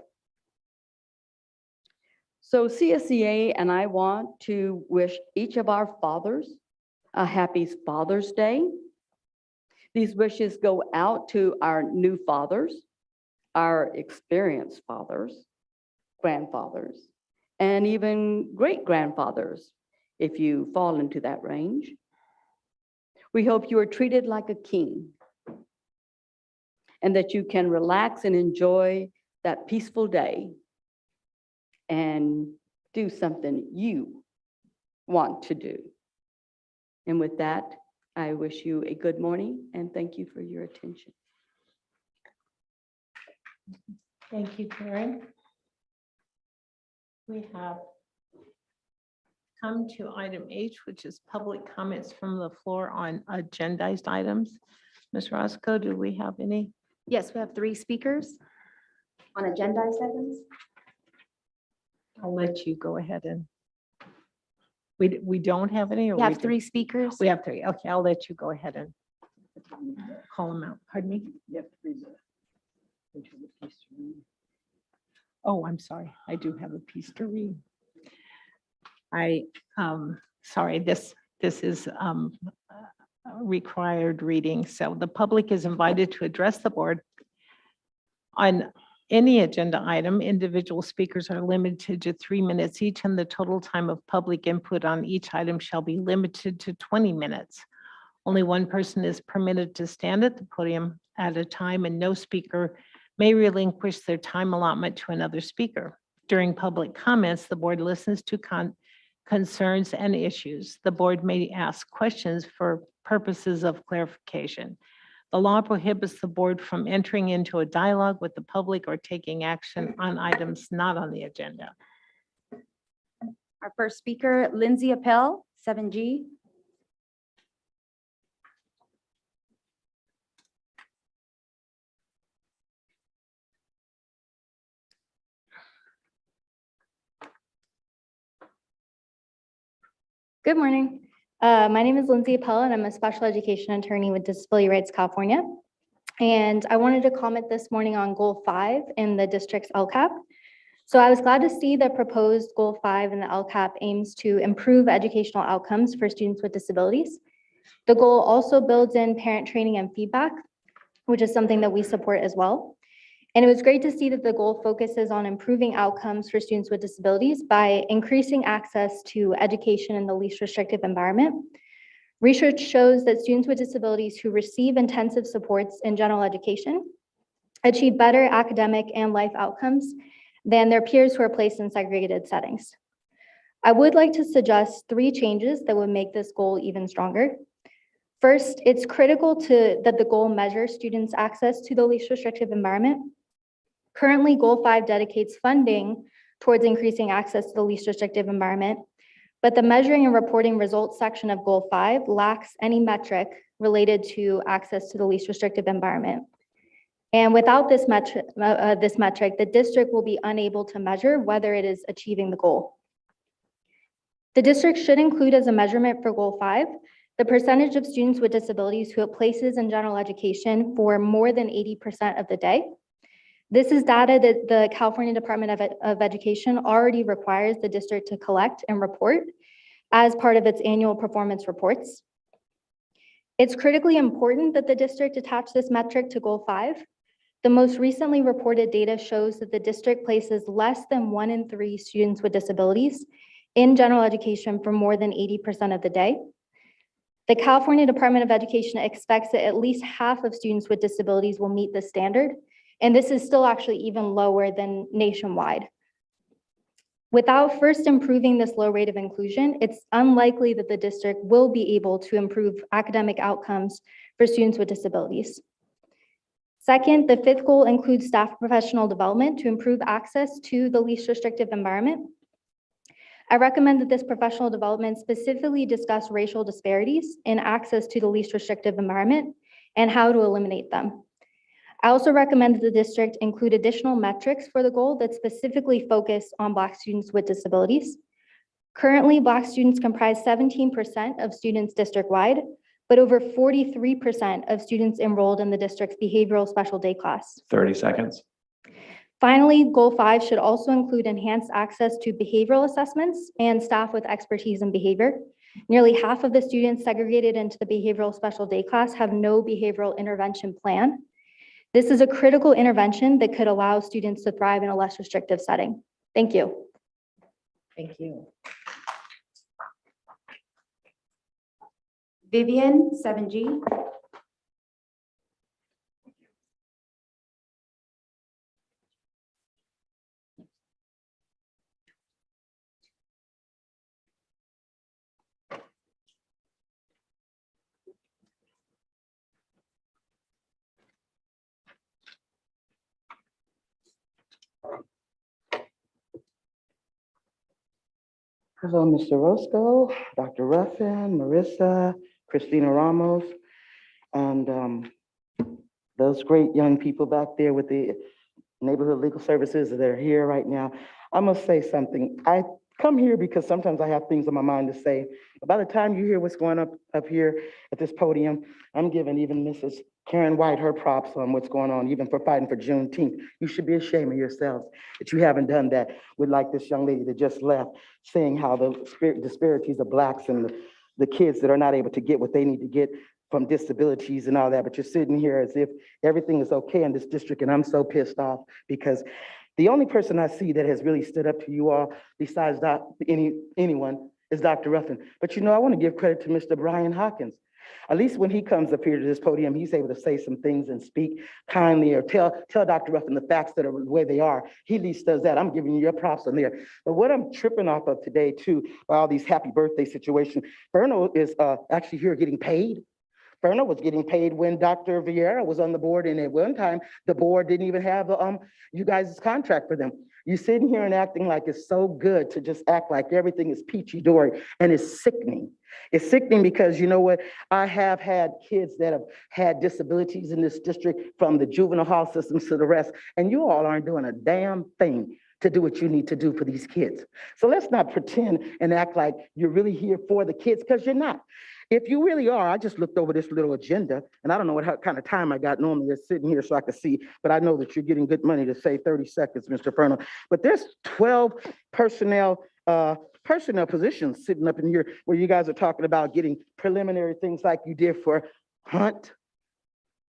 So CSEA and I want to wish each of our fathers a happy Father's Day. These wishes go out to our new fathers, our experienced fathers, grandfathers, and even great-grandfathers, if you fall into that range. We hope you are treated like a king and that you can relax and enjoy that peaceful day and do something you want to do. And with that, I wish you a good morning and thank you for your attention. Thank you, Karen. We have come to item H, which is public comments from the floor on agendized items. Ms. Roscoe, do we have any? Yes, we have 3 speakers on agendized items. I'll let you go ahead and. We don't have any? Or We have do? 3 speakers. We have 3. Okay, I'll let you go ahead and call them out. Pardon me? Oh, I'm sorry. I do have a piece to read. Sorry, this is required reading. So the public is invited to address the board on any agenda item. Individual speakers are limited to 3 minutes each, and the total time of public input on each item shall be limited to 20 minutes. Only one person is permitted to stand at the podium at a time, and no speaker may relinquish their time allotment to another speaker. During public comments, the board listens to concerns and issues. The board may ask questions for purposes of clarification. The law prohibits the board from entering into a dialogue with the public or taking action on items not on the agenda. Our first speaker, Lindsay Appel, 7G. Good morning. My name is Lindsay Appel, and I'm a special education attorney with Disability Rights California. And I wanted to comment this morning on Goal 5 in the district's LCAP. So I was glad to see the proposed Goal 5 in the LCAP aims to improve educational outcomes for students with disabilities. The goal also builds in parent training and feedback, which is something that we support as well. And it was great to see that the goal focuses on improving outcomes for students with disabilities by increasing access to education in the least restrictive environment. Research shows that students with disabilities who receive intensive supports in general education achieve better academic and life outcomes than their peers who are placed in segregated settings. I would like to suggest 3 changes that would make this goal even stronger. First, it's critical that the goal measures students' access to the least restrictive environment. Currently, Goal 5 dedicates funding towards increasing access to the least restrictive environment, but the measuring and reporting results section of Goal 5 lacks any metric related to access to the least restrictive environment. And without this metric, the district will be unable to measure whether it is achieving the goal. The district should include as a measurement for Goal 5, the percentage of students with disabilities who it places in general education for more than 80% of the day. This is data that the California Department of Education already requires the district to collect and report as part of its annual performance reports. It's critically important that the district attach this metric to Goal 5. The most recently reported data shows that the district places less than 1 in 3 students with disabilities in general education for more than 80% of the day. The California Department of Education expects that at least half of students with disabilities will meet this standard, and this is still actually even lower than nationwide. Without first improving this low rate of inclusion, it's unlikely that the district will be able to improve academic outcomes for students with disabilities. Second, the 5th goal includes staff professional development to improve access to the least restrictive environment. I recommend that this professional development specifically discuss racial disparities in access to the least restrictive environment and how to eliminate them. I also recommend that the district include additional metrics for the goal that specifically focus on Black students with disabilities. Currently, Black students comprise 17% of students district-wide, but over 43% of students enrolled in the district's behavioral special day class. 30 seconds. Finally, Goal 5 should also include enhanced access to behavioral assessments and staff with expertise in behavior. Nearly half of the students segregated into the behavioral special day class have no behavioral intervention plan. This is a critical intervention that could allow students to thrive in a less restrictive setting. Thank you. Thank you. Vivian, 7G. Hello, Mr. Roscoe, Dr. Ruffin, Marissa, Christina Ramos, and those great young people back there with the neighborhood legal services that are here right now. I must say something. I come here because sometimes I have things on my mind to say. But by the time you hear what's going up here at this podium, I'm giving even Mrs. Karen White her props on what's going on, even for fighting for Juneteenth. You should be ashamed of yourselves that you haven't done that with like this young lady that just left, saying how the disparities of Blacks and the kids that are not able to get what they need to get from disabilities and all that, but you're sitting here as if everything is okay in this district, and I'm so pissed off because the only person I see that has really stood up to you all, besides anyone, is Dr. Ruffin. But you know, I want to give credit to Mr. Brian Hawkins. At least when he comes up here to this podium, he's able to say some things and speak kindly or tell Dr. Ruffin the facts that are the way they are. He at least does that. I'm giving you your props on there. But what I'm tripping off of today too, by all these happy birthday situations, Berno is actually here getting paid. Berno was getting paid when Dr. Vieira was on the board, and at one time, the board didn't even have you guys' contract for them. You're sitting here and acting like it's so good to just act like everything is peachy dory, and it's sickening. It's sickening because you know what? I have had kids that have had disabilities in this district, from the juvenile hall systems to the rest, and you all aren't doing a damn thing to do what you need to do for these kids. So let's not pretend and act like you're really here for the kids, because you're not. If you really are, I just looked over this little agenda, and I don't know what kind of time I got. Normally they're sitting here so I can see, but I know that you're getting good money to say 30 seconds, Mr. Fernal. But there's 12 personnel positions sitting up in here where you guys are talking about getting preliminary things like you did for Hunt.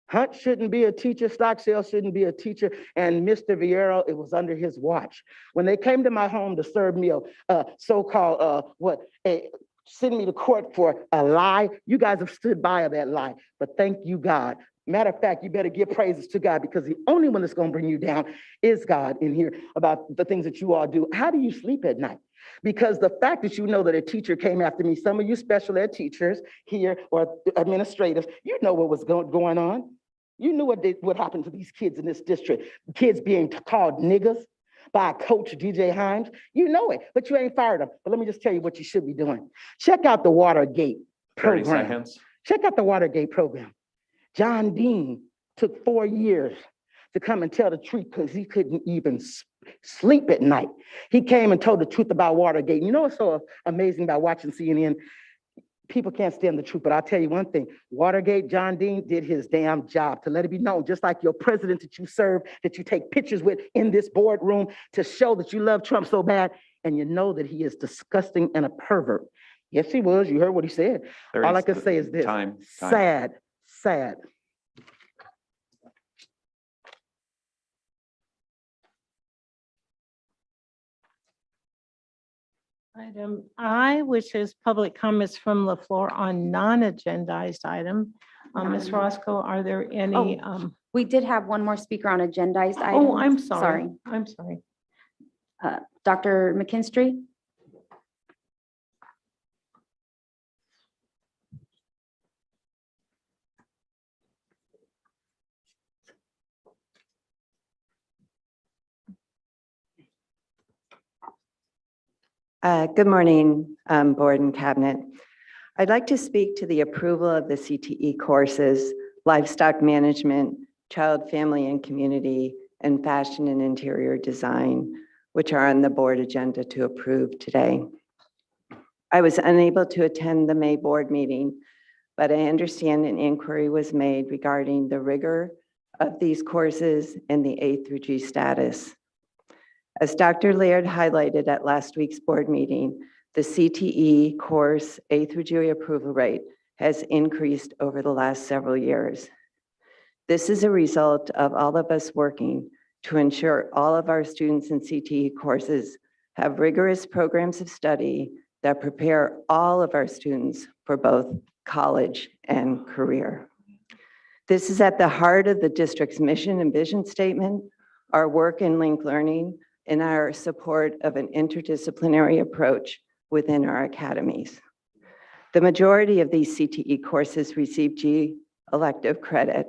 Hunt shouldn't be a teacher, Stockdale shouldn't be a teacher, and Mr. Vieira, it was under his watch. When they came to my home to serve me a so-called, send me to court for a lie. You guys have stood by that lie, but thank you, God. Matter of fact, you better give praises to God because the only one that's going to bring you down is God in here about the things that you all do. How do you sleep at night? Because the fact that you know that a teacher came after me, some of you special ed teachers here or administrators, you know what was going on. You knew what happened to these kids in this district. Kids being called niggas by Coach DJ Himes. You know it, but you ain't fired them. But let me just tell you what you should be doing. Check out the Watergate 30 program. seconds. Check out the Watergate program. John Dean took 4 years to come and tell the truth because he couldn't even sleep at night. He came and told the truth about Watergate. You know what's so amazing about watching CNN? People can't stand the truth, but I'll tell you one thing. Watergate, John Dean did his damn job to let it be known, just like your president that you serve, that you take pictures with in this boardroom to show that you love Trump so bad, and you know that he is disgusting and a pervert. Yes, he was. You heard what he said. All I can say is this. Time. Sad, sad. Item I, which is public comments from the floor on non-agendized item. Ms. Roscoe, are there any? We did have one more speaker on agendized items. Oh, I'm sorry. I'm sorry. Dr. McKinstry? Good morning, Board and Cabinet. I'd like to speak to the approval of the CTE courses, Livestock Management, Child, Family and Community, and Fashion and Interior Design, which are on the board agenda to approve today. I was unable to attend the May board meeting, but I understand an inquiry was made regarding the rigor of these courses and the A through G status. As Dr. Laird highlighted at last week's board meeting, the CTE course A through G approval rate has increased over the last several years. This is a result of all of us working to ensure all of our students in CTE courses have rigorous programs of study that prepare all of our students for both college and career. This is at the heart of the district's mission and vision statement, our work in linked learning, and our support of an interdisciplinary approach within our academies. The majority of these CTE courses receive G elective credit,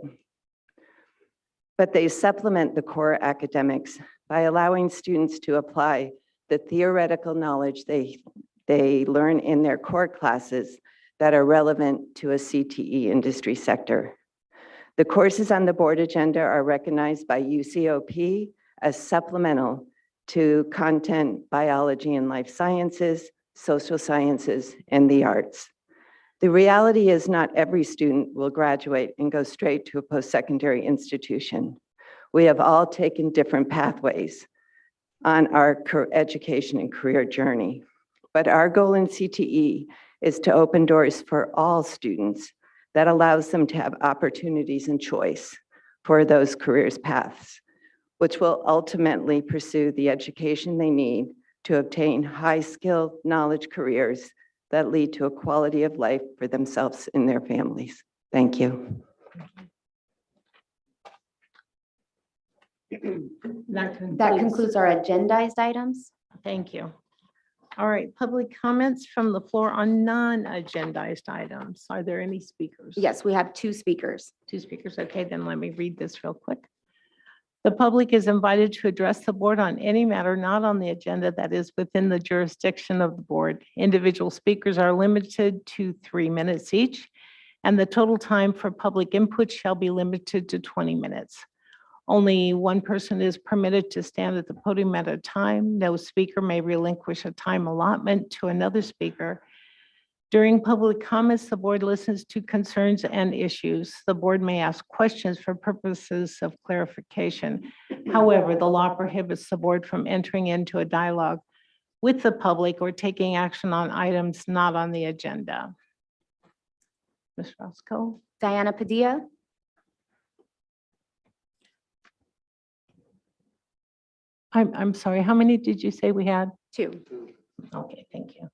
but they supplement the core academics by allowing students to apply the theoretical knowledge they learn in their core classes that are relevant to a CTE industry sector. The courses on the board agenda are recognized by UCOP as supplemental to content, biology and life sciences, social sciences, and the arts. The reality is not every student will graduate and go straight to a post-secondary institution. We have all taken different pathways on our education and career journey. But our goal in CTE is to open doors for all students that allows them to have opportunities and choice for those careers paths, which will ultimately pursue the education they need to obtain high-skilled knowledge careers that lead to a quality of life for themselves and their families. Thank you. That That concludes our agendized items. Thank you. All right, public comments from the floor on non-agendized items. Are there any speakers? Yes, we have 2 speakers. 2 speakers. Okay, then let me read this real quick. The public is invited to address the board on any matter not on the agenda that is within the jurisdiction of the board. Individual speakers are limited to 3 minutes each, and the total time for public input shall be limited to 20 minutes. Only one person is permitted to stand at the podium at a time. No speaker may relinquish a time allotment to another speaker. During public comments, the board listens to concerns and issues. The board may ask questions for purposes of clarification. However, the law prohibits the board from entering into a dialogue with the public or taking action on items not on the agenda. Ms. Roscoe? Diana Padilla? I'm sorry, how many did you say we had? 2. Okay, thank you.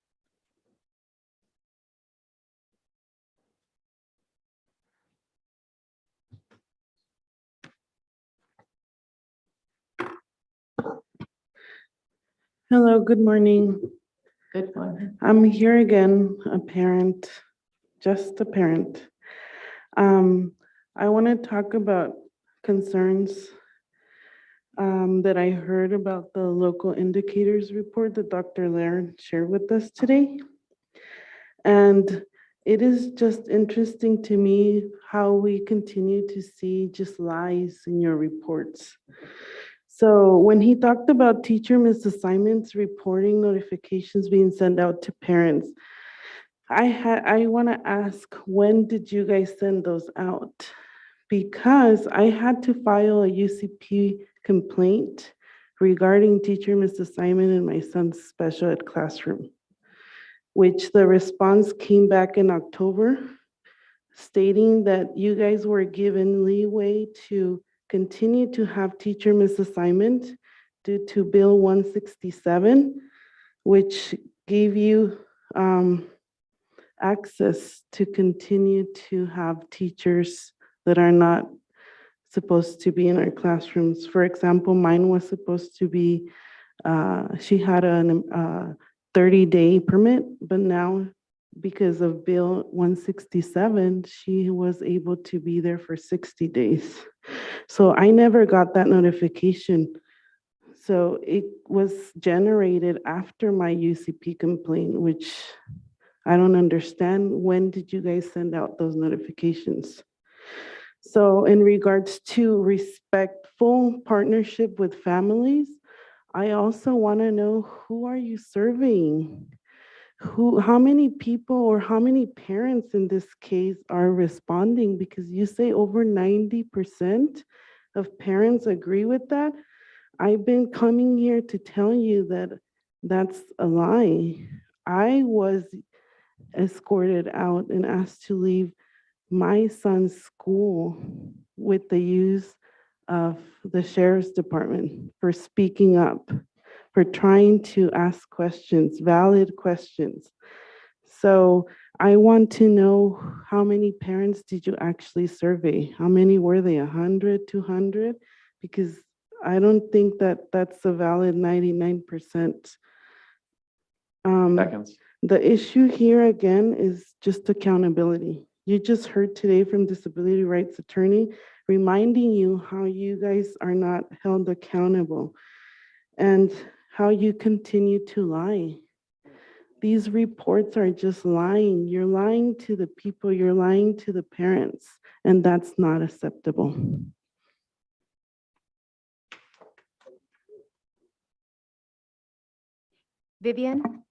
Hello, good morning. Good morning. I'm here again, a parent, just a parent. I want to talk about concerns that I heard about the local indicators report that Dr. Laird shared with us today. And it is just interesting to me how we continue to see just lies in your reports. So when he talked about teacher misassignments, reporting notifications being sent out to parents, I want to ask, when did you guys send those out? Because I had to file a UCP complaint regarding teacher misassignment in my son's special ed classroom, which the response came back in October stating that you guys were given leeway to continue to have teacher misassignment due to Bill 167, which gave you access to continue to have teachers that are not supposed to be in our classrooms. For example, mine was supposed to be, she had a 30-day permit, but now because of Bill 167, she was able to be there for 60 days. So I never got that notification. So it was generated after my UCP complaint, which I don't understand. When did you guys send out those notifications? So in regards to respectful partnership with families, I also want to know, who are you serving? How many people or how many parents in this case are responding? Because you say over 90% of parents agree with that. I've been coming here to tell you that that's a lie. I was escorted out and asked to leave my son's school with the use of the sheriff's department for speaking up, for trying to ask questions, valid questions. So I want to know, how many parents did you actually survey? How many were they, 100, 200? Because I don't think that that's a valid 99%. Seconds. The issue here again is just accountability. You just heard today from disability rights attorney reminding you how you guys are not held accountable and how you continue to lie. These reports are just lying. You're lying to the people, you're lying to the parents, and that's not acceptable. Vivian?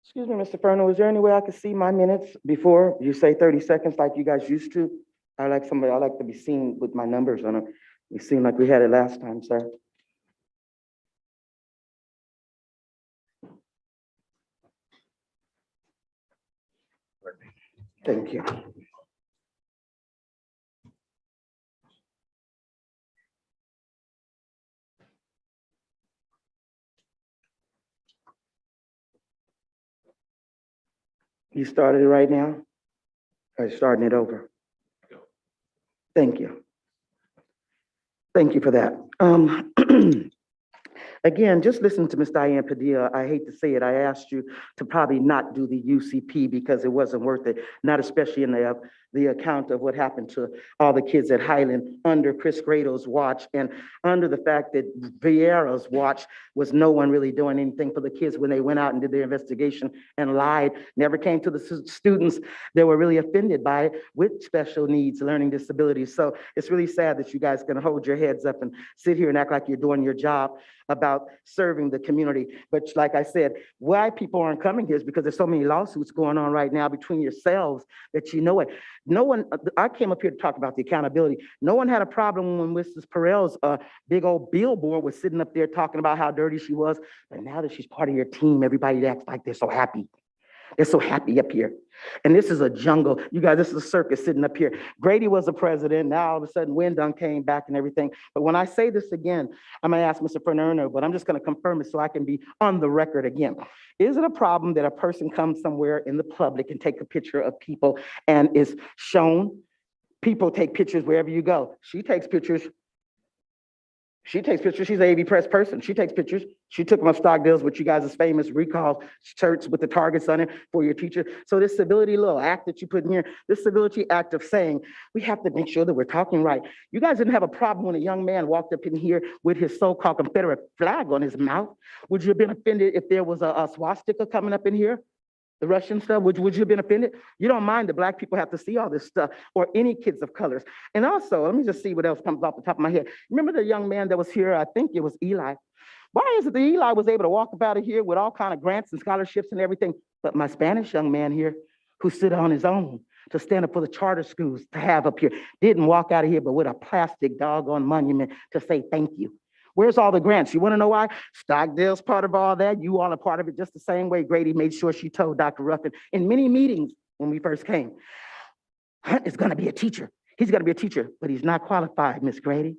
Excuse me, Mr. Furno, is there any way I could see my minutes before you say 30 seconds like you guys used to? I like to be seen with my numbers on it. It seemed like we had it last time, sir. Thank you. You started it right now? Or starting it over? Thank you. Thank you for that. Again, just listen to Ms. Diane Padilla. I hate to say it. I asked you to probably not do the UCP because it wasn't worth it, not especially in the account of what happened to all the kids at Highland under Chris Grado's watch and under the fact that Vieira's watch was no one really doing anything for the kids when they went out and did their investigation and lied, never came to the students that were really offended by it with special needs, learning disabilities. So it's really sad that you guys can hold your heads up and sit here and act like you're doing your job about serving the community. But like I said, why people aren't coming here is because there's so many lawsuits going on right now between yourselves that you know it. No one, I came up here to talk about the accountability. No one had a problem when Mrs. Perel's big old billboard was sitting up there talking about how dirty she was. But now that she's part of your team, everybody acts like they're so happy. They're so happy up here. And this is a jungle. You guys, this is a circus sitting up here. Grady was the president. Now all of a sudden Wyndham came back and everything. But when I say this again, I'm going to ask Mr. Fernando, but I'm just going to confirm it so I can be on the record again. Is it a problem that a person comes somewhere in the public and take a picture of people and is shown People take pictures wherever you go. She takes pictures. She's an AV press person. She takes pictures. She took my stock deals, which you guys is famous recall shirts with the targets on it for your teacher. So this civility little act that you put in here, this civility act of saying, we have to make sure that we're talking right. You guys didn't have a problem when a young man walked up in here with his so-called Confederate flag on his mouth. Would you have been offended if there was a swastika coming up in here? The Russian stuff, would you have been offended? You don't mind that Black people have to see all this stuff, or any kids of colors. And also, let me just see what else comes off the top of my head. Remember the young man that was here, I think it was Eli. Why is it that Eli was able to walk up out of here with all kind of grants and scholarships and everything, but my Spanish young man here, who stood on his own to stand up for the charter schools to have up here, didn't walk out of here, but with a plastic doggone monument to say thank you. Where's all the grants? You want to know why? Stockdale's part of all that. You all are part of it just the same way Grady made sure she told Dr. Ruffin in many meetings when we first came. Hunt is going to be a teacher. He's going to be a teacher, but he's not qualified, Miss Grady.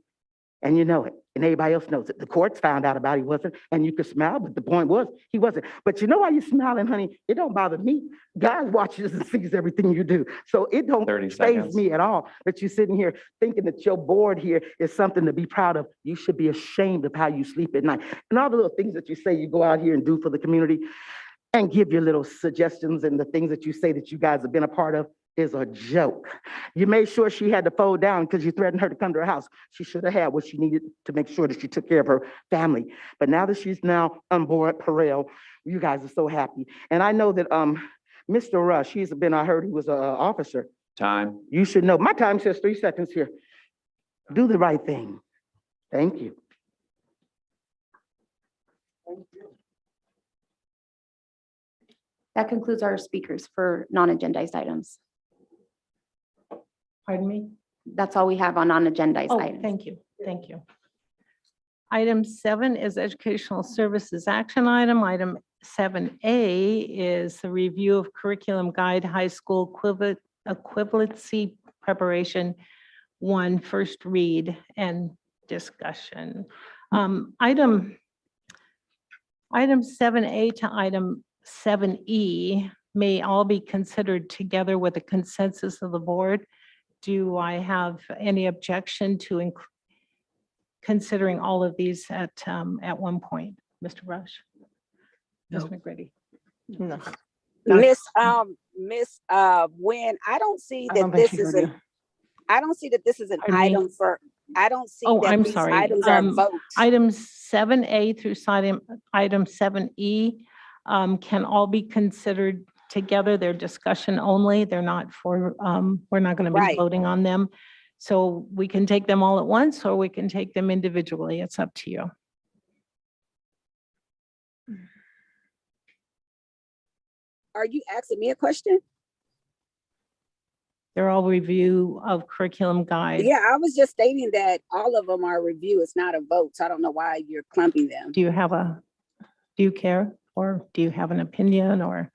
And you know it, and everybody else knows it. The courts found out about he wasn't, and you could smile, but the point was he wasn't. But you know why you're smiling, honey? It don't bother me. God watches and sees everything you do. So it don't 30 faze seconds. me at all that you're sitting here thinking that your board here is something to be proud of. You should be ashamed of how you sleep at night. And all the little things that you say you go out here and do for the community and give your little suggestions and the things that you say that you guys have been a part of is a joke. You made sure she had to fold down because you threatened her to come to her house. She should have had what she needed to make sure that she took care of her family. But now that she's now on board Parel, you guys are so happy. And I know that Mr. Rush, I heard he was an officer. Time. You should know. My time says 3 seconds here. Do the right thing. Thank you. That concludes our speakers for non-agendized items. Pardon me? That's all we have on non-agendized Oh, items. thank you, thank you. Item 7 is educational services action item. Item 7A is the review of curriculum guide, high school equivalency preparation 1, first read and discussion. Item 7A to item 7E may all be considered together with a consensus of the board. Do I have any objection to considering all of these at one point? Mr. Rush? Ms. McGrady? No. Miss Nguyen, I don't see that this is I don't see that this is an Pardon me? item for, I don't see Oh, that I'm these sorry. items are votes. Items 7A through item 7E can all be considered together. They're discussion only. They're not for, we're not going to be Right. voting on them. So we can take them all at once or we can take them individually. It's up to you. Are you asking me a question? They're all review of curriculum guide. Yeah, I was just stating that all of them are review. It's not a vote. So I don't know why you're clumping them. Do you care or do you have an opinion or?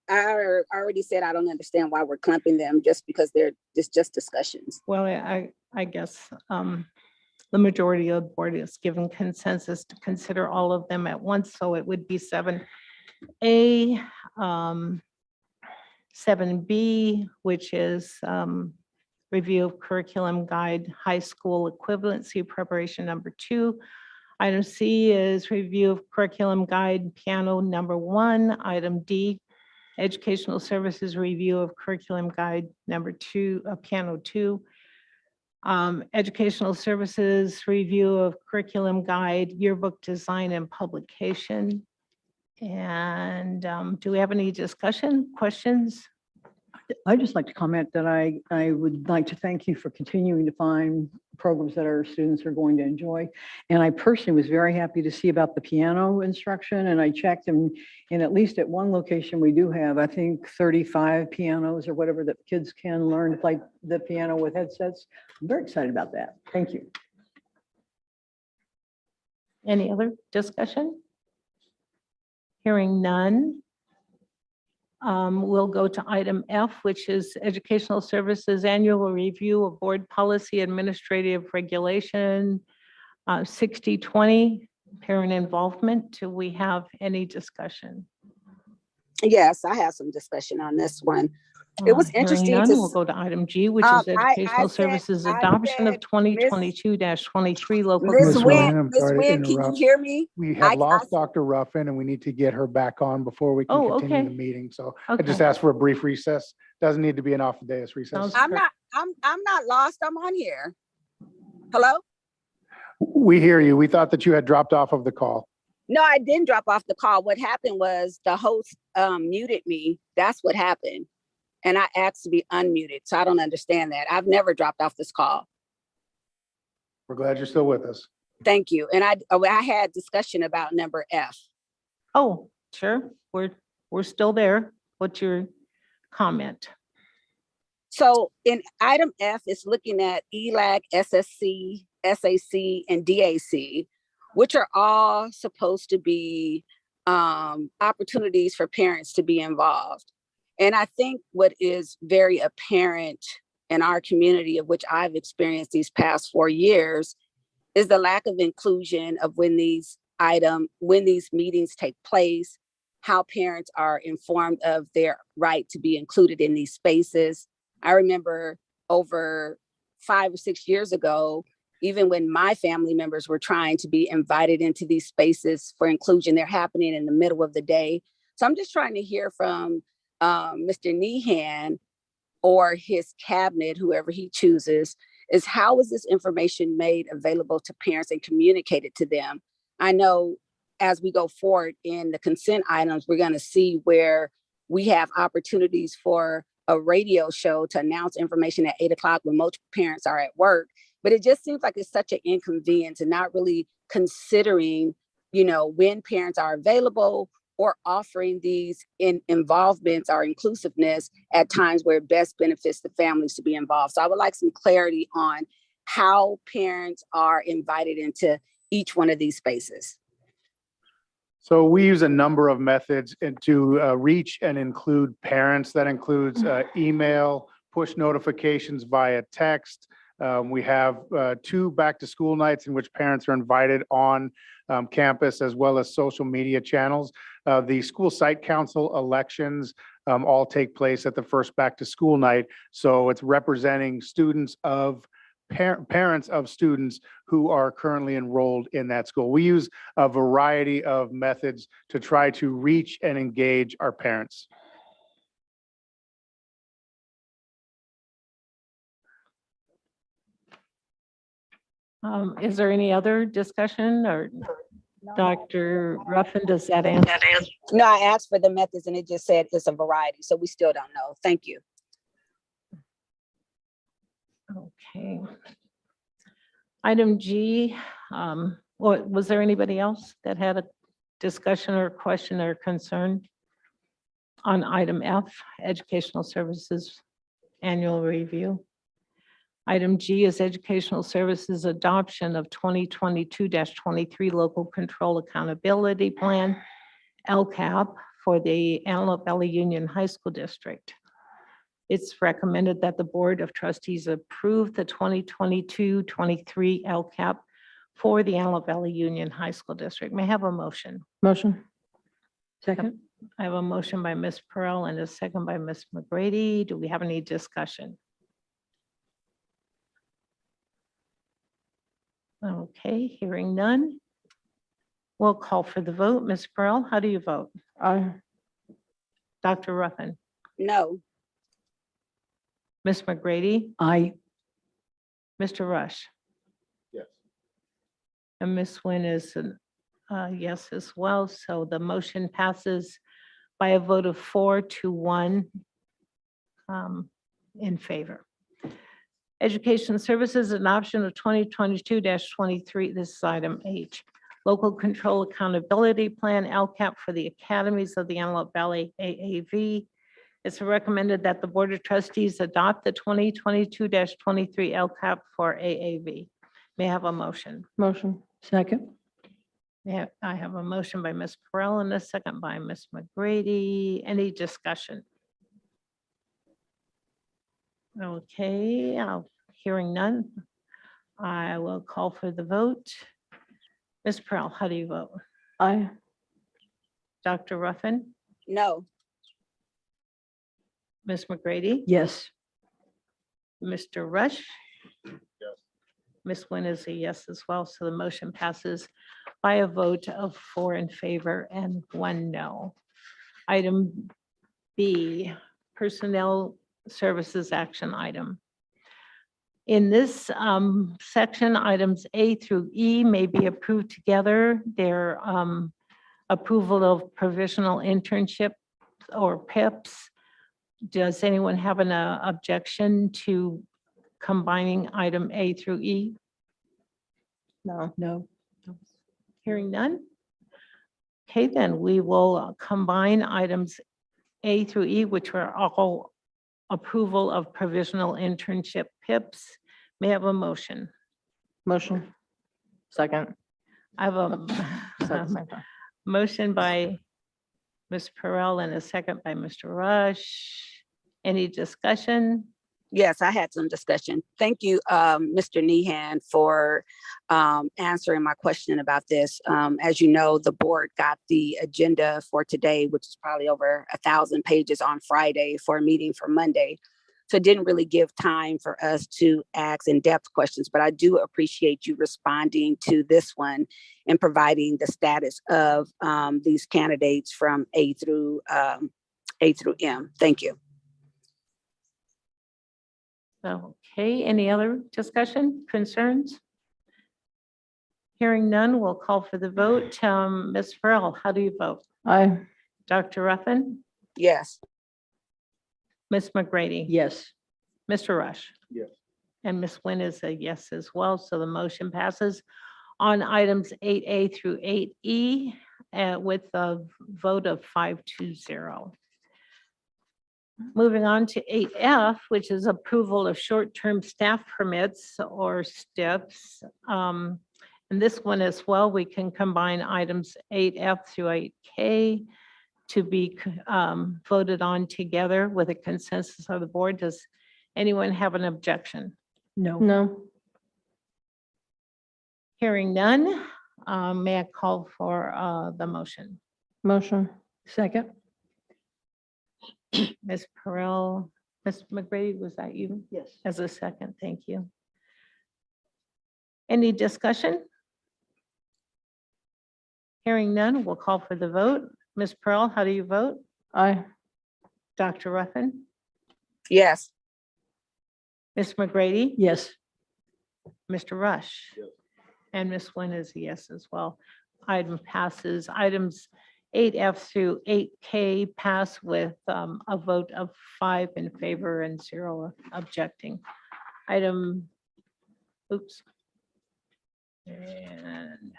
I already said I don't understand why we're clumping them just because it's just discussions. Well, I guess the majority of the board is given consensus to consider all of them at once. So it would be 7A, 7B, which is review of curriculum guide, high school equivalency preparation number 2. Item C is review of curriculum guide, piano number 1. Item D, educational services review of curriculum guide number 2, piano 2. Educational services review of curriculum guide, yearbook design and publication. And do we have any discussion, questions? I'd just like to comment that I would like to thank you for continuing to find programs that our students are going to enjoy. And I personally was very happy to see about the piano instruction, and I checked, and at least at one location, we do have, I think, 35 pianos or whatever that kids can learn to play the piano with headsets. I'm very excited about that. Thank you. Any other discussion? Hearing none. We'll go to item F, which is Educational Services Annual Review of Board Policy Administrative Regulation 6020, parent involvement. Do we have any discussion? Yes, I have some discussion on this one. It was Hearing interesting none, to, we'll go to item G, which I is Educational said, Services I Adoption of said, 2022-23 Local Miss Ms. Control. Wynn, Nguyen, I'm Miss sorry to Wynn, can you interrupt. hear me? We I- have lost Dr. Ruffin and we need to get her back on before we can Oh, continue okay. the meeting. So I just Okay. asked for a brief recess. Doesn't need to be an off the dais recess. Sounds I'm not lost. I'm on here. Hello? We hear you. We thought that you had dropped off of the call. No, I didn't drop off the call. What happened was the host muted me. That's what happened. And I asked to be unmuted. So I don't understand that. I've never dropped off this call. We're glad you're still with us. Thank you. And I had discussion about number F. Oh, sure. We're still there. What's your comment? So in item F, it's looking at ELAC, SSC, SAC, and DAC, which are all supposed to be opportunities for parents to be involved. And I think what is very apparent in our community, of which I've experienced these past 4 years, is the lack of inclusion of when these meetings take place, how parents are informed of their right to be included in these spaces. I remember over 5 or 6 years ago, even when my family members were trying to be invited into these spaces for inclusion, they're happening in the middle of the day. So I'm just trying to hear from Mr. Nehan or his cabinet, whoever he chooses, is how is this information made available to parents and communicated to them? I know as we go forward in the consent items, we're going to see where we have opportunities for a radio show to announce information at 8 o'clock when most parents are at work. But it just seems like it's such an inconvenience and not really considering, when parents are available or offering these involvements or inclusiveness at times where it best benefits the families to be involved. So I would like some clarity on how parents are invited into each one of these spaces. So we use a number of methods to reach and include parents. That includes email, push notifications via text. We have 2 back-to-school nights in which parents are invited on campus, as well as social media channels. The school site council elections all take place at the first back-to-school night. So it's representing students of parents of students who are currently enrolled in that school. We use a variety of methods to try to reach and engage our parents. Is there any other discussion, or Dr. Ruffin, does that answer? No, I asked for the methods and it just said it's a variety. So we still don't know. Thank you. Okay. Item G, was there anybody else that had a discussion or question or concern on item F, Educational Services Annual Review? Item G is Educational Services Adoption of 2022-23 Local Control Accountability Plan, LCAP, for the Antelope Valley Union High School District. It's recommended that the Board of Trustees approve the 2022-23 LCAP for the Antelope Valley Union High School District. May I have a motion? Motion. Second. I have a motion by Ms. Pearl and a second by Ms. McGrady. Do we have any discussion? Okay, hearing none. We'll call for the vote. Ms. Pearl, how do you vote? Aye. Dr. Ruffin? No. Ms. McGrady? Aye. Mr. Rush? Yes. And Ms. Nguyen is a yes as well. So the motion passes by a vote of 4-1 in favor. Education Services Adoption of 2022-23, this is item H. Local Control Accountability Plan, LCAP, for the Academies of the Antelope Valley, AAV. It's recommended that the Board of Trustees adopt the 2022-23 LCAP for AAV. May I have a motion? Motion. Second. Yeah, I have a motion by Ms. Pearl and a second by Ms. McGrady. Any discussion? Okay, hearing none, I will call for the vote. Ms. Pearl, how do you vote? Aye. Dr. Ruffin? No. Ms. McGrady, Yes. Mr. Rush, Yes. Ms. Nguyen is a yes as well, so the motion passes by a vote of 4 in favor and 1 no. Item B, Personnel Services Action Item. In this section, items A through E may be approved together. Their approval of provisional internship or PIPs. Does anyone have an objection to combining item A through E? No. No. Hearing none? Okay, then we will combine items A through E, which are all approval of provisional internship PIPs. May I have a motion? Motion. Second. I have a Second. motion by Ms. Perrell and a second by Mr. Rush. Any discussion? Yes, I had some discussion. Thank you, Mr. Nehan, for answering my question about this. As you know, the board got the agenda for today, which is probably over 1,000 pages on Friday for a meeting for Monday. So it didn't really give time for us to ask in-depth questions, but I do appreciate you responding to this one and providing the status of these candidates from A through M. Thank you. Okay, any other discussion, concerns? Hearing none, we'll call for the vote. Ms. Farrell, how do you vote? Aye. Dr. Ruffin? Yes. Ms. McGrady? Yes. Mr. Rush? Yes. And Ms. Nguyen is a yes as well, so the motion passes on items 8A through 8E with a vote of 5-0. Moving on to 8F, which is approval of short-term staff permits or STIPs. And this one as well, we can combine items 8F through 8K to be voted on together with a consensus of the board. Does anyone have an objection? No. No. Hearing none, may I call for the motion? Motion. Second. Ms. Perrell, Ms. McGrady, was that you? Yes. As a second, thank you. Any discussion? Hearing none, we'll call for the vote. Ms. Perrell, how do you vote? Aye. Dr. Ruffin? Yes. Ms. McGrady? Yes. Mr. Rush? Yes. And Ms. Nguyen is a yes as well. Item passes. Items 8F through 8K pass with a vote of 5 in favor and 0 objecting. Item, oops. And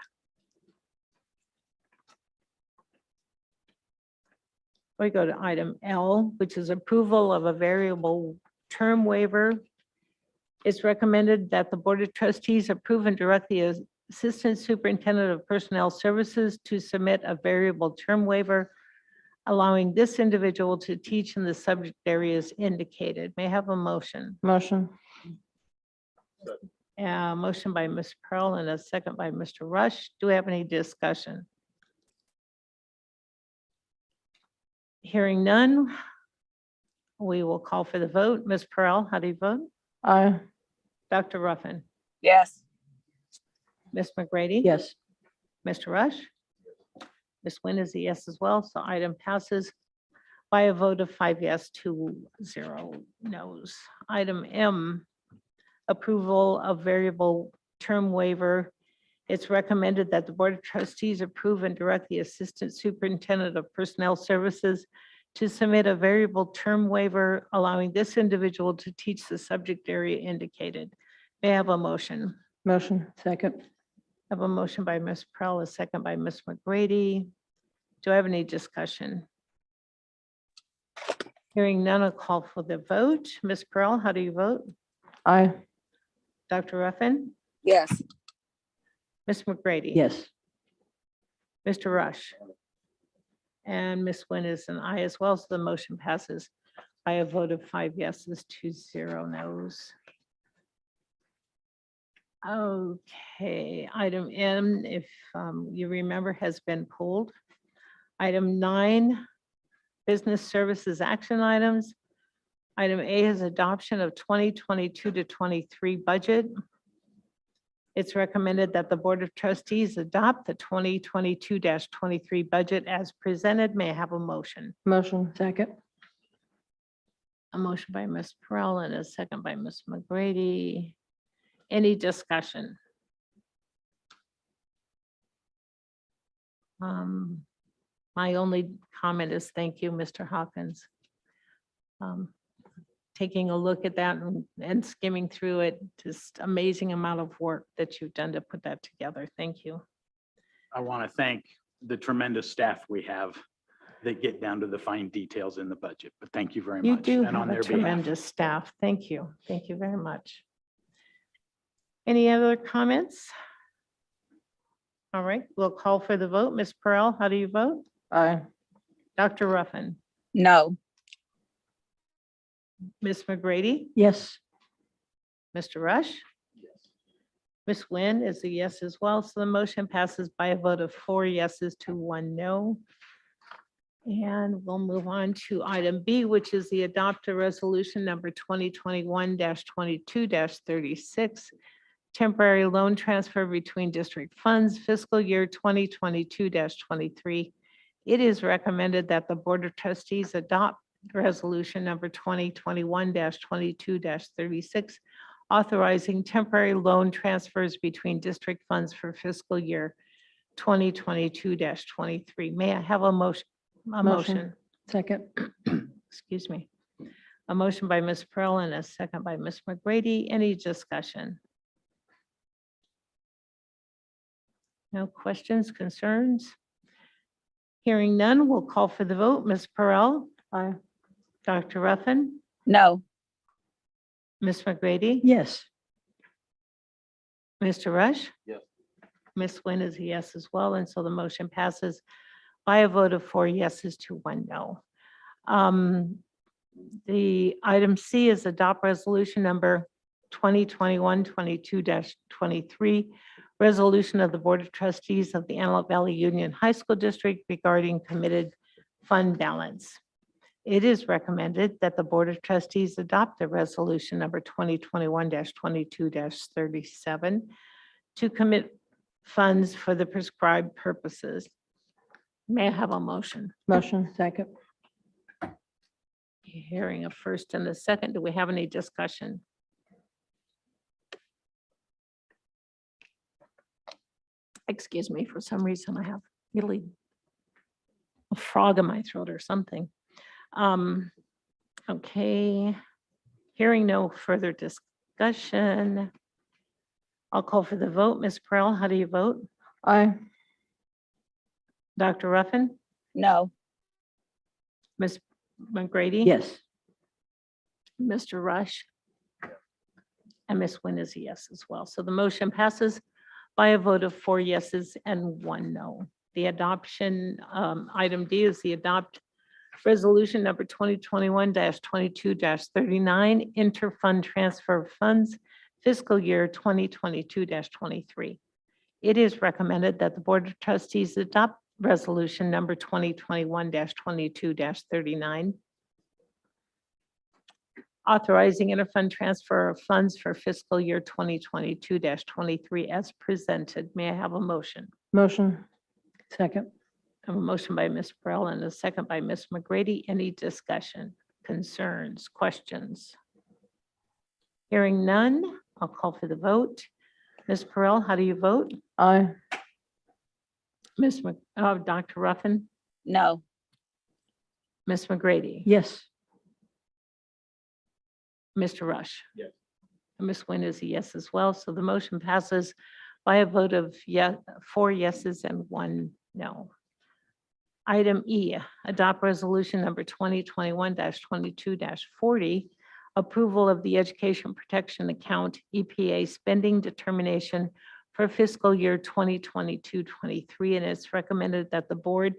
we go to item L, which is approval of a variable term waiver. It's recommended that the Board of Trustees approve and direct the Assistant Superintendent of Personnel Services to submit a variable term waiver, allowing this individual to teach in the subject areas indicated. May I have a motion? Motion. Motion by Ms. Pearl and a second by Mr. Rush. Do we have any discussion? Hearing none, we will call for the vote. Ms. Pearl, how do you vote? Aye. Dr. Ruffin? Yes. Ms. McGrady? Yes. Mr. Rush? Ms. Nguyen is a yes as well, so item passes by a vote of 5 yes to 0 no's. Item M, approval of variable term waiver. It's recommended that the Board of Trustees approve and direct the Assistant Superintendent of Personnel Services to submit a variable term waiver, allowing this individual to teach the subject area indicated. May I have a motion? Motion. Second. I have a motion by Ms. Pearl, a second by Ms. McGrady. Do I have any discussion? Hearing none, I'll call for the vote. Ms. Pearl, how do you vote? Aye. Dr. Ruffin? Yes. Ms. McGrady? Yes. Mr. Rush? And Ms. Nguyen is an aye as well, so the motion passes by a vote of 5 yeses to 0 no's. Okay, item M, if you remember, has been pulled. Item 9, business services action items. Item A is adoption of 2022 to 23 budget. It's recommended that the Board of Trustees adopt the 2022-23 budget as presented. May I have a motion? Motion. Second. A motion by Ms. Perrell and a second by Ms. McGrady. Any discussion? My only comment is thank you, Mr. Hawkins. Taking a look at that and skimming through it, just amazing amount of work that you've done to put that together. Thank you. I want to thank the tremendous staff we have that get down to the fine details in the budget, but thank you very much. You do and on have a their behalf. tremendous staff. Thank you. Thank you very much. Any other comments? All right, we'll call for the vote. Ms. Pearl, how do you vote? Aye. Dr. Ruffin, No. Ms. McGrady, Yes. Mr. Rush? Ms. Nguyen is a yes as well, so the motion passes by a vote of 4 yeses to 1 no. And we'll move on to item B, which is the adopt a resolution number 2021-22-36, temporary loan transfer between district funds fiscal year 2022-23. It is recommended that the Board of Trustees adopt resolution number 2021-22-36, authorizing temporary loan transfers between district funds for fiscal year 2022-23. May I have a motion? Motion. Second. Excuse me. A motion by Ms. Pearl and a second by Ms. McGrady. Any discussion? No questions, concerns? Hearing none, we'll call for the vote. Ms. Pearl? Aye. Dr. Ruffin? No. Ms. McGrady? Yes. Mr. Rush? Yes. Ms. Nguyen is a yes as well, and so the motion passes by a vote of 4 yeses to 1 no. The item C is adopt resolution number 2021-22-23, resolution of the Board of Trustees of the Antelope Valley Union High School District regarding committed fund balance. It is recommended that the Board of Trustees adopt the resolution number 2021-22-37 to commit funds for the prescribed purposes. May I have a motion? Motion. Second. Hearing a first and a second, do we have any discussion? Excuse me, for some reason I have really a frog in my throat or something. Okay, hearing no further discussion, I'll call for the vote. Ms. Pearl, how do you vote? Aye. Dr. Ruffin? No. Ms. McGrady? Yes. Mr. Rush? And Ms. Nguyen is a yes as well. So the motion passes by a vote of 4 yeses and 1 no. The adoption, item D is the adopt resolution number 2021-22-39, interfund transfer of funds, fiscal year 2022-23. It is recommended that the Board of Trustees adopt resolution number 2021-22-39, authorizing interfund transfer of funds for fiscal year 2022-23 as presented. May I have a motion? Motion. Second. I have a motion by Ms. Burrell and a second by Ms. McGrady. Any discussion, concerns, questions? Hearing none, I'll call for the vote. Ms. Perrell, how do you vote? Aye. Dr. Ruffin? No. Ms. McGrady? Yes. Mr. Rush? Yes. And Ms. Nguyen is a yes as well. So the motion passes by a vote of 4 yeses and 1 no. Item E, adopt resolution number 2021-22-40, approval of the Education Protection Account EPA spending determination for fiscal year 2022-23, and it's recommended that the Board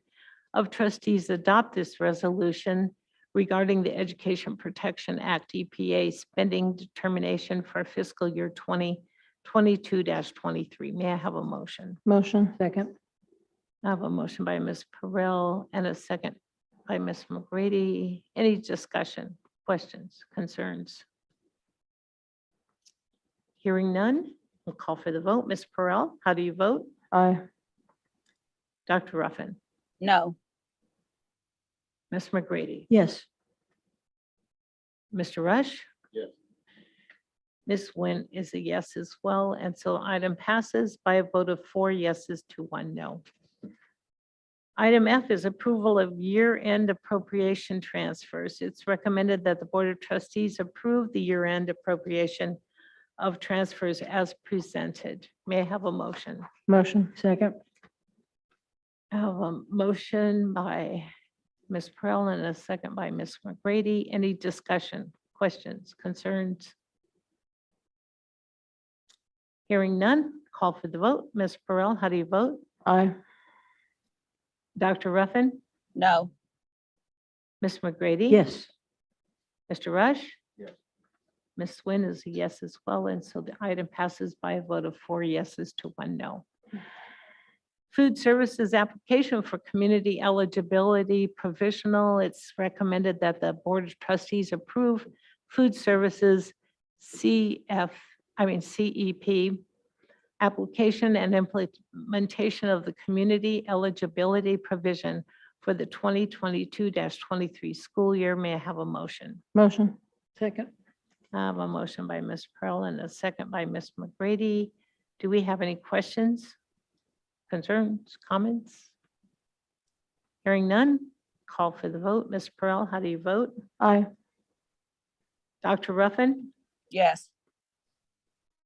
of Trustees adopt this resolution regarding the Education Protection Act EPA spending determination for fiscal year 2022-23. May I have a motion? Motion. Second. I have a motion by Ms. Perrell and a second by Ms. McGrady. Any discussion? questions, concerns? Hearing none, we'll call for the vote. Ms. Perrell, how do you vote? Aye. Dr. Ruffin? No. Ms. McGrady? Yes. Mr. Rush? Yes. Ms. Nguyen is a yes as well, and so item passes by a vote of 4 yeses to 1 no. Item F is approval of year-end appropriation transfers. It's recommended that the Board of Trustees approve the year-end appropriation of transfers as presented. May I have a motion? Motion. Second. I have a motion by Ms. Perrell and a second by Ms. McGrady. Any discussion, questions, concerns? Hearing none, call for the vote. Ms. Perrell, how do you vote? Aye. Dr. Ruffin? No. Ms. McGrady? Yes. Mr. Rush? Yes. Ms. Nguyen is a yes as well, and so the item passes by a vote of 4 yeses to 1 no. Food services application for community eligibility provisional. It's recommended that the Board of Trustees approve food services CEP application and implementation of the community eligibility provision for the 2022-23 school year. May I have a motion? Motion. Second. I have a motion by Ms. Pearl and a second by Ms. McGrady. Do we have any questions, concerns, comments? Hearing none, call for the vote. Ms. Pearl, how do you vote? Aye. Dr. Ruffin? Yes.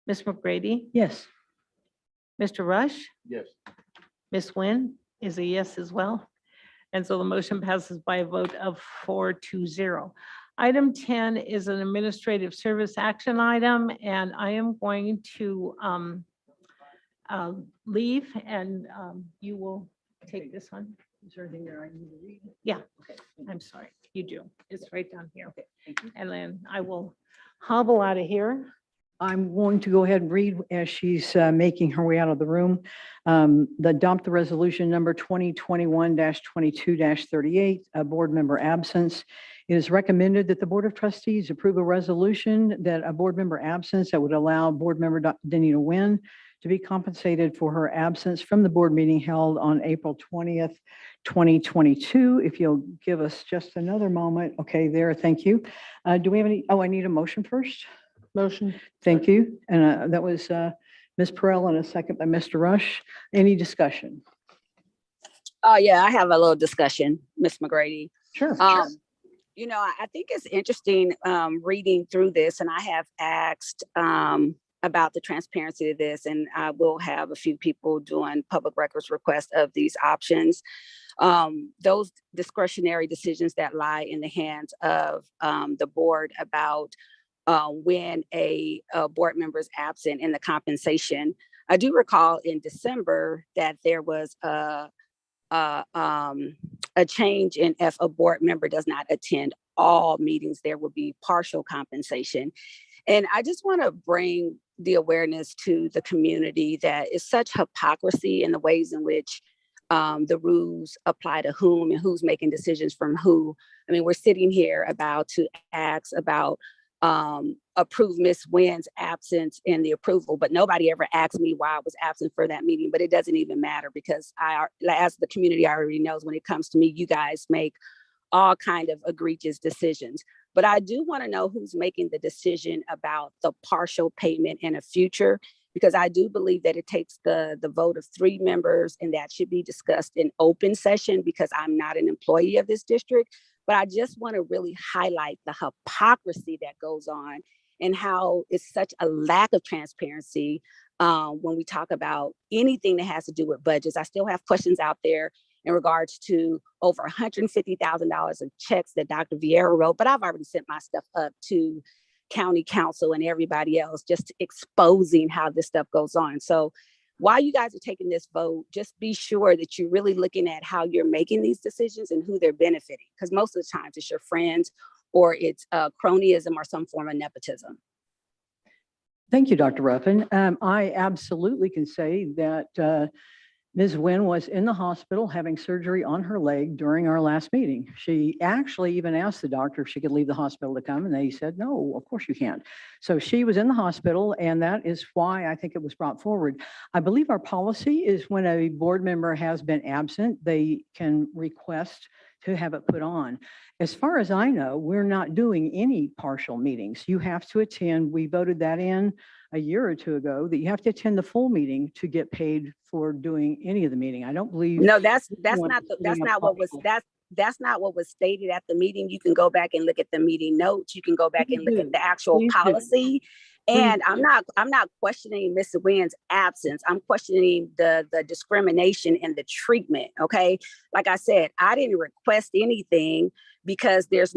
Ms. McGrady? Yes. Mr. Rush? Yes. Ms. Nguyen is a yes as well. And so the motion passes by a vote of 4-0. Item 10 is an administrative service action item, and I am going to leave, and you will take this one. Is there anything there I need to read? Yeah, Okay. I'm sorry, you do. It's right down here. Okay, thank you. And then I will hobble out of here. I'm going to go ahead and read as she's making her way out of the room. Adopt the resolution number 2021-22-38, a board member absence. It is recommended that the Board of Trustees approve a resolution that a board member absence that would allow Board Member Danita Nguyen to be compensated for her absence from the board meeting held on April 20th, 2022. If you'll give us just another moment. Okay, there, thank you. Do we have any, I need a motion first. Motion. Thank you. And that was Ms. Perrell and a second by Mr. Rush. Any discussion? Oh, yeah, I have a little discussion, Ms. McGrady. Sure. You know, I think it's interesting reading through this, and I have asked about the transparency of this, and I will have a few people doing public records requests of these options. Those discretionary decisions that lie in the hands of the board about when a board member is absent in the compensation. I do recall in December that there was a change in if a board member does not attend all meetings, there will be partial compensation. And I just want to bring the awareness to the community that it's such hypocrisy in the ways in which the rules apply to whom and who's making decisions from who. I mean, we're sitting here about to ask about approve Miss Nguyen's absence in the approval, but nobody ever asked me why I was absent for that meeting. But it doesn't even matter because as the community already knows, when it comes to me, you guys make all kind of egregious decisions. But I do want to know who's making the decision about the partial payment in the future, because I do believe that it takes the vote of 3 members, and that should be discussed in open session because I'm not an employee of this district. But I just want to really highlight the hypocrisy that goes on and how it's such a lack of transparency when we talk about anything that has to do with budgets. I still have questions out there in regards to over $150,000 of checks that Dr. Vieira wrote, but I've already sent my stuff up to county council and everybody else, just exposing how this stuff goes on. So while you guys are taking this vote, just be sure that you're really looking at how you're making these decisions and who they're benefiting, because most of the times it's your friends or it's cronyism or some form of nepotism. Thank you, Dr. Ruffin. I absolutely can say that Ms. Nguyen was in the hospital having surgery on her leg during our last meeting. She actually even asked the doctor if she could leave the hospital to come, and they said, no, of course you can't. So she was in the hospital, and that is why I think it was brought forward. I believe our policy is when a board member has been absent, they can request to have it put on. As far as I know, we're not doing any partial meetings. You have to attend. We voted that in a year or two ago, that you have to attend the full meeting to get paid for doing any of the meeting. I don't believe. No, that's anyone not is doing a what was partial. that's not what was stated at the meeting. You can go back and look at the meeting notes. You can go back and look at the actual Please do. policy. And I'm not questioning Ms. Nguyen's absence. I'm questioning the discrimination and the treatment. Okay. Like I said, I didn't request anything because there's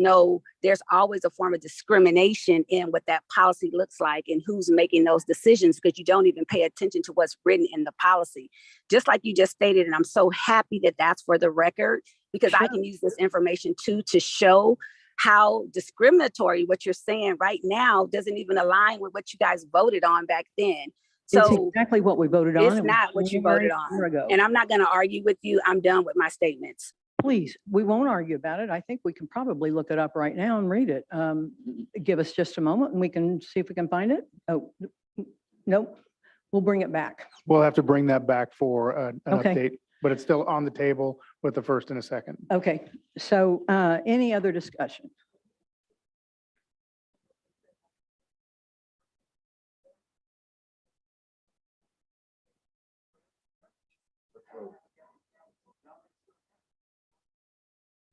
always a form of discrimination in what that policy looks like and who's making those decisions, because you don't even pay attention to what's written in the policy. Just like you just stated, and I'm so happy that that's for the record, because I can use this information too to show how discriminatory what you're saying right now doesn't even align with what you guys voted on back then. It's So exactly what we voted on. it's It was not what you January voted a year on. ago. And I'm not going to argue with you. I'm done with my statements. Please, we won't argue about it. I think we can probably look it up right now and read it. Give us just a moment and we can see if we can find it. Oh, nope, we'll bring it back. We'll have to bring that back for an Okay. update, but it's still on the table with the first and a second. Okay, so any other discussion?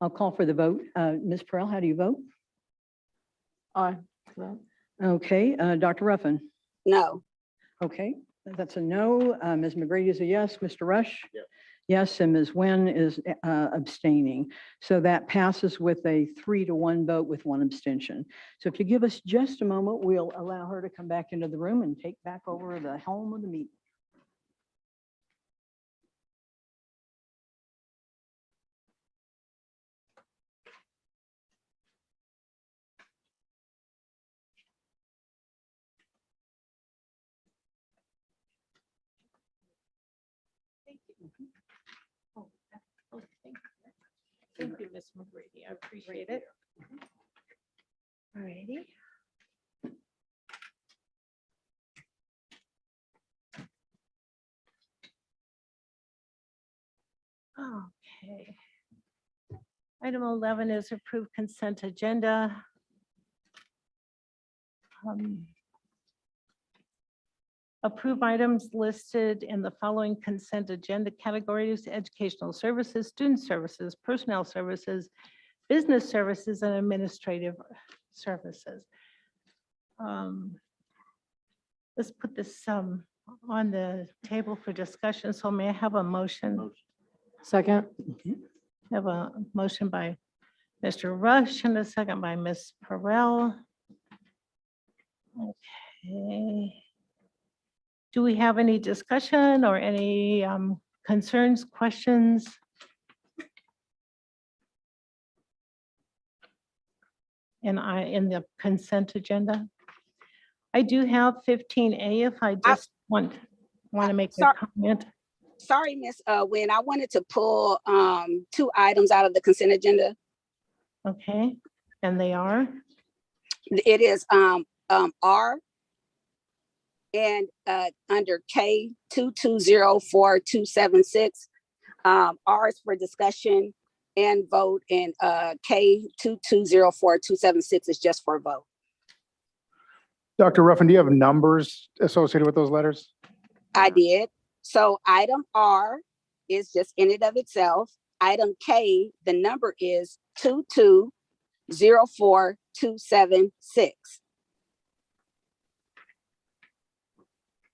I'll call for the vote. Ms. Perrell, how do you vote? Aye. Okay, Dr. Ruffin? No. Okay, that's a no. Ms. McGrady is a yes. Mr. Rush? Yes. Yes, and Ms. Nguyen is abstaining. So that passes with a 3-1 vote with 1 abstention. So if you give us just a moment, we'll allow her to come back into the room and take back over the helm of the meeting. Thank you, Ms. McGrady. I appreciate it. All righty. Okay. Item 11 is approved consent agenda. Approve items listed in the following consent agenda categories: educational services, student services, personnel services, business services, and administrative services. Let's put this on the table for discussion. So may I have a motion? Second. Have a motion by Mr. Rush and a second by Ms. Perrell. Okay. Do we have any discussion or any concerns, questions? In the consent agenda? I do have 15A if I just want to make a comment. Sorry, Ms. Nguyen, I wanted to pull 2 items out of the consent agenda. Okay, and they are? It is R and under K 2204276. R is for discussion and vote, and K 2204276 is just for vote. Dr. Ruffin, do you have numbers associated with those letters? I did. So item R is just in and of itself. Item K, the number is 2204276.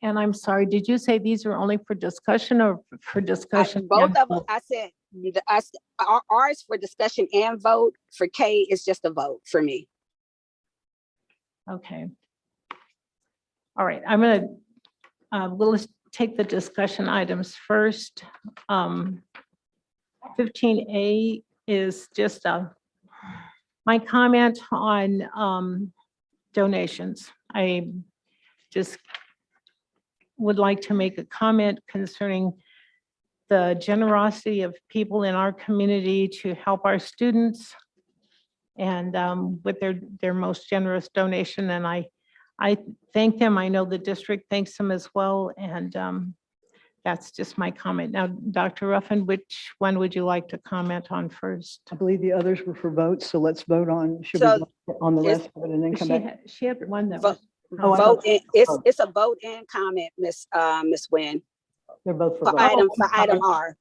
And I'm sorry, did you say these are only for discussion or for discussion? Both and of them, vote? I said, R is for discussion and vote. For K is just a vote for me. Okay. All right, I'm gonna, we'll take the discussion items first. 15A is just my comment on donations. I just would like to make a comment concerning the generosity of people in our community to help our students and with their most generous donation. And I thank them. I know the district thanks them as well. And that's just my comment. Now, Dr. Ruffin, which one would you like to comment on first? I believe the others were for votes, so let's vote on, should So we vote on the is- rest of it and then come back? She had one that Vote- was. Oh, I Vote, thought- and it's a vote and comment, Miss Wynn, They're both for for votes. item R.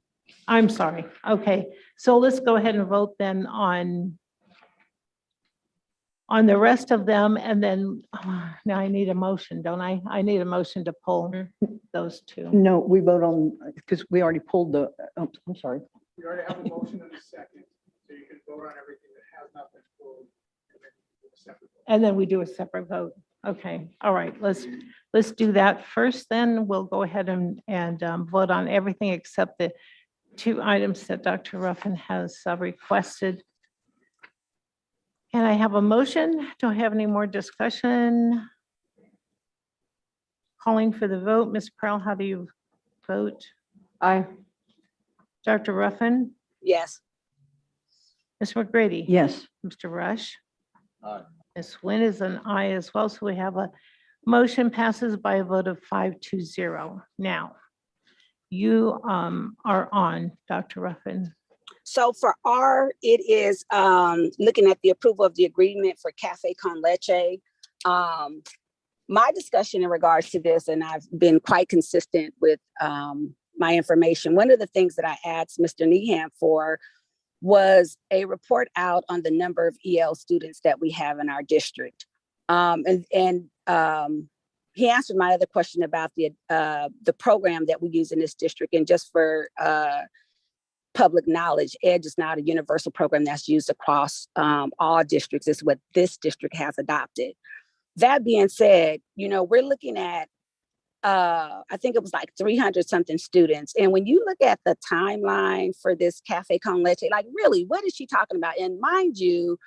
I'm sorry. Okay, so let's go ahead and vote then on the rest of them, and then now I need a motion, don't I? I need a motion to pull those two. No, we vote on, because we already pulled the, oh, I'm sorry. We already have a motion and a second, so you can vote on everything that has not been pulled. And then we do a separate vote. Okay, all right, let's do that first, then we'll go ahead and vote on everything except the two items that Dr. Ruffin has requested. Can I have a motion? Don't have any more discussion. Calling for the vote. Ms. Pearl, how do you vote? Aye. Dr. Ruffin? Yes. Ms. McGrady? Yes. Mr. Rush? Aye. Ms. Nguyen is an aye as well, so we have a motion passes by a vote of 5-0. Now, you are on, Dr. Ruffin. So for R, it is looking at the approval of the agreement for Cafe Con Leche. My discussion in regards to this, and I've been quite consistent with my information. One of the things that I asked Mr. Nehan for was a report out on the number of EL students that we have in our district. He answered my other question about the program that we use in this district. And just for public knowledge, EDGE is not a universal program that's used across all districts. It's what this district has adopted. That being said, we're looking at, I think it was like 300 something students. And when you look at the timeline for this Cafe Con Leche, like really, what is she talking about? And mind you,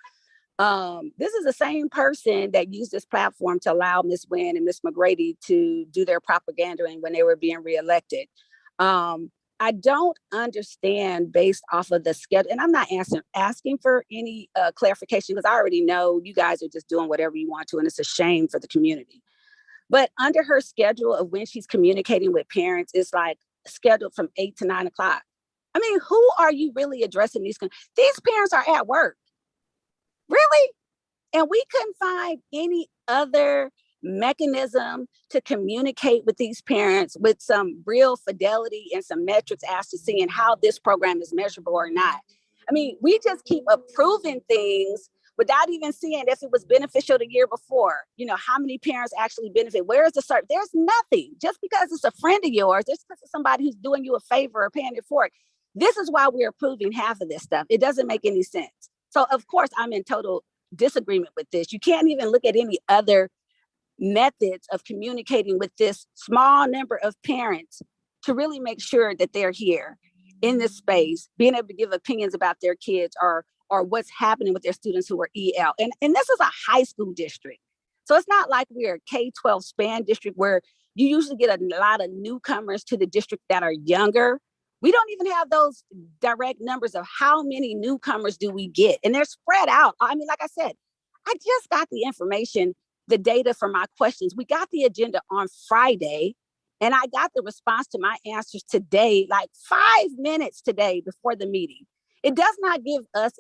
this is the same person that used this platform to allow Ms. Nguyen and Ms. McGrady to do their propaganda when they were being reelected. I don't understand based off of the schedule, and I'm not asking for any clarification because I already know you guys are just doing whatever you want to, and it's a shame for the community. But under her schedule of when she's communicating with parents, it's like scheduled from 8 to 9 o'clock. I mean, who are you really addressing these? These parents are at work. Really? And we couldn't find any other mechanism to communicate with these parents with some real fidelity and some metrics as to seeing how this program is measurable or not. I mean, we just keep approving things without even seeing if it was beneficial the year before. How many parents actually benefit? Where is the cert? There's nothing. Just because it's a friend of yours, just because it's somebody who's doing you a favor or paying it forward. This is why we're approving half of this stuff. It doesn't make any sense. So of course, I'm in total disagreement with this. You can't even look at any other methods of communicating with this small number of parents to really make sure that they're here in this space, being able to give opinions about their kids or what's happening with their students who are EL. And this is a high school district. So it's not like we're a K-12 span district where you usually get a lot of newcomers to the district that are younger. We don't even have those direct numbers of how many newcomers do we get. And they're spread out. I mean, like I said, I just got the information, the data for my questions. We got the agenda on Friday, and I got the response to my answers today, like 5 minutes today before the meeting. It does not give us,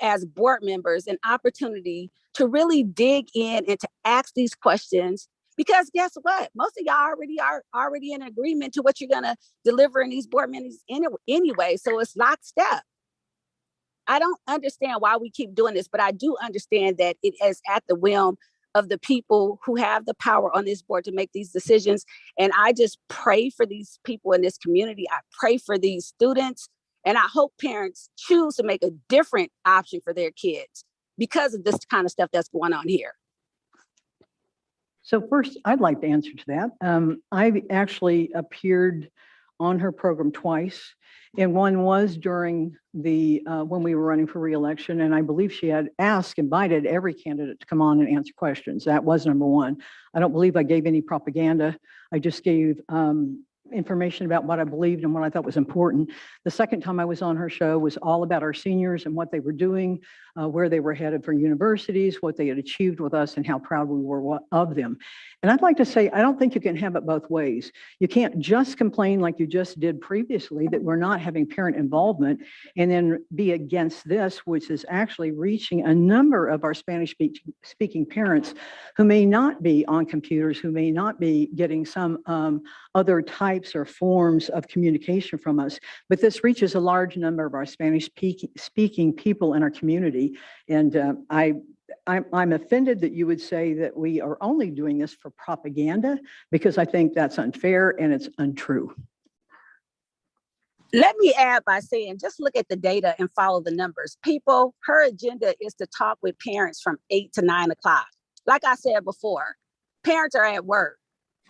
as board members, an opportunity to really dig in and to ask these questions. Because guess what? Most of y'all are already in agreement to what you're gonna deliver in these board meetings anyway. So it's lockstep. I don't understand why we keep doing this, but I do understand that it is at the whim of the people who have the power on this board to make these decisions. And I just pray for these people in this community. I pray for these students. And I hope parents choose to make a different option for their kids because of this kind of stuff that's going on here. So first, I'd like to answer to that. I've actually appeared on her program twice, and one was during the when we were running for re-election, and I believe she had invited every candidate to come on and answer questions. That was number one. I don't believe I gave any propaganda. I just gave information about what I believed and what I thought was important. The second time I was on her show was all about our seniors and what they were doing, where they were headed for universities, what they had achieved with us, and how proud we were of them. And I'd like to say, I don't think you can have it both ways. You can't just complain like you just did previously that we're not having parent involvement and then be against this, which is actually reaching a number of our Spanish-speaking parents who may not be on computers, who may not be getting some other types or forms of communication from us. But this reaches a large number of our Spanish-speaking people in our community. And I'm offended that you would say that we are only doing this for propaganda, because I think that's unfair and it's untrue. Let me add by saying, just look at the data and follow the numbers. People, her agenda is to talk with parents from 8 to 9 o'clock. Like I said before, parents are at work.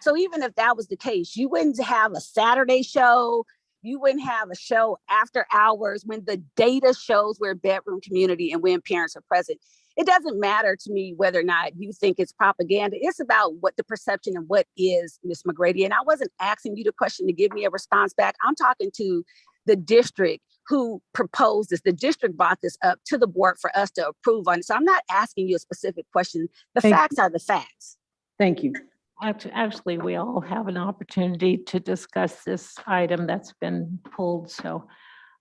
So even if that was the case, you wouldn't have a Saturday show. You wouldn't have a show after hours when the data shows we're a bedroom community and when parents are present. It doesn't matter to me whether or not you think it's propaganda. It's about what the perception and what is, Ms. McGrady. And I wasn't asking you the question to give me a response back. I'm talking to the district who proposed this. The district brought this up to the board for us to approve on. So I'm not asking you a specific question. The facts are the facts. Thank you. Actually, we all have an opportunity to discuss this item that's been pulled. So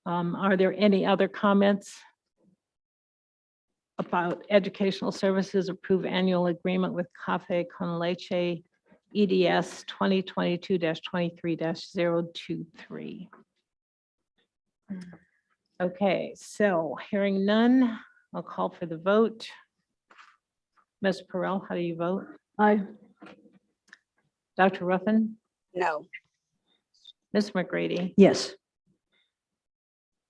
are there any other comments about educational services? Approve annual agreement with Cafe Con Leche EDS 2022-23-023. Okay, so hearing none, I'll call for the vote. Ms. Perrell, how do you vote? Aye. Dr. Ruffin? No. Ms. McGrady? Yes.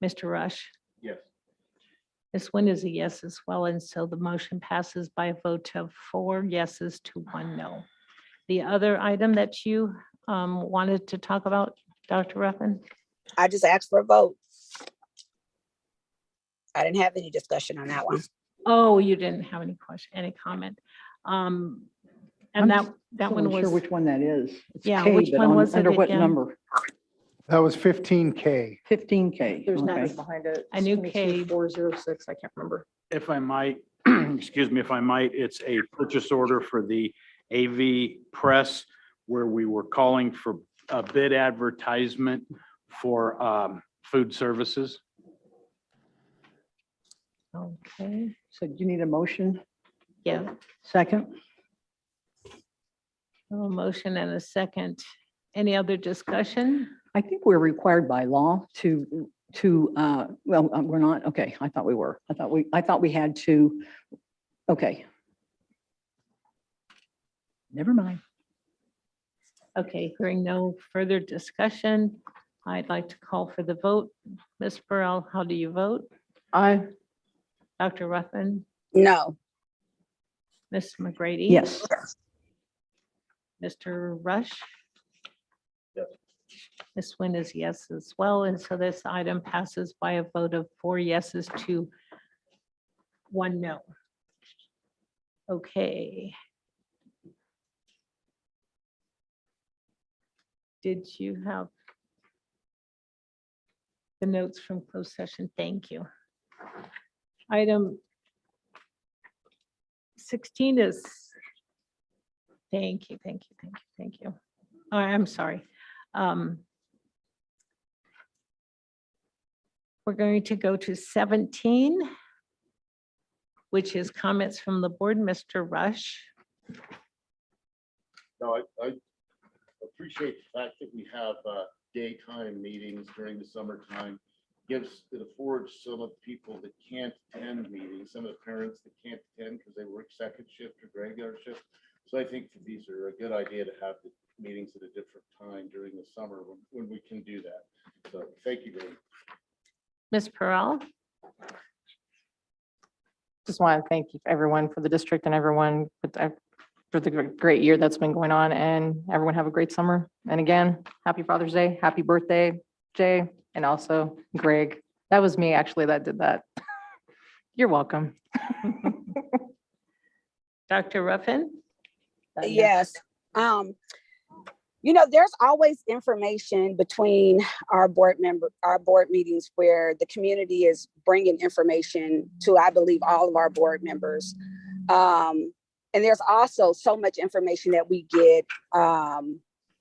Mr. Rush? Yes. Ms. Nguyen is a yes as well, and so the motion passes by a vote of 4 yeses to 1 no. The other item that you wanted to talk about, Dr. Ruffin? I just asked for a vote. I didn't have any discussion on that one. Oh, you didn't have any question, any comment. And that one Not sure was, which one that is. It's Yeah, K, which but one on- was it under what again? number? That was 15K. 15K. There's Okay. nothing behind it. I knew K. 406, I can't remember. If I might, excuse me, if I might, it's a purchase order for the AV Press where we were calling for a bid advertisement for food services. okay, So do you need a motion? yeah, Second? a motion and a second. Any other discussion? I think we're required by law to, we're not, okay, I thought we were. I thought we had to, okay. Never mind. Okay, hearing no further discussion, I'd like to call for the vote. Ms. Burrell, how do you vote? Aye. Dr. Ruffin? No. Ms. McGrady? Yes. Mr. Rush? Yes. Ms. Nguyen is yes as well, and so this item passes by a vote of 4 yeses to 1 no. Okay. Did you have the notes from closed session? Thank you. Item 16 is, thank you. Oh, I'm sorry. We're going to go to 17, which is comments from the board. Mr. Rush. No, I appreciate the fact that we have daytime meetings during the summertime. It affords some of the people that can't attend meetings, some of the parents that can't attend because they work second shift or regular shift. So I think that these are a good idea to have the meetings at a different time during the summer when we can do that. So thank you very much. Ms. Perrell. Just want to thank everyone for the district and everyone for the great year that's been going on, and everyone have a great summer. And again, happy Father's Day, happy birthday, Jay, and also Greg. That was me actually that did that. You're welcome. Dr. Ruffin. Yes. There's always information between our board meetings where the community is bringing information to, I believe, all of our board members. And there's also so much information that we get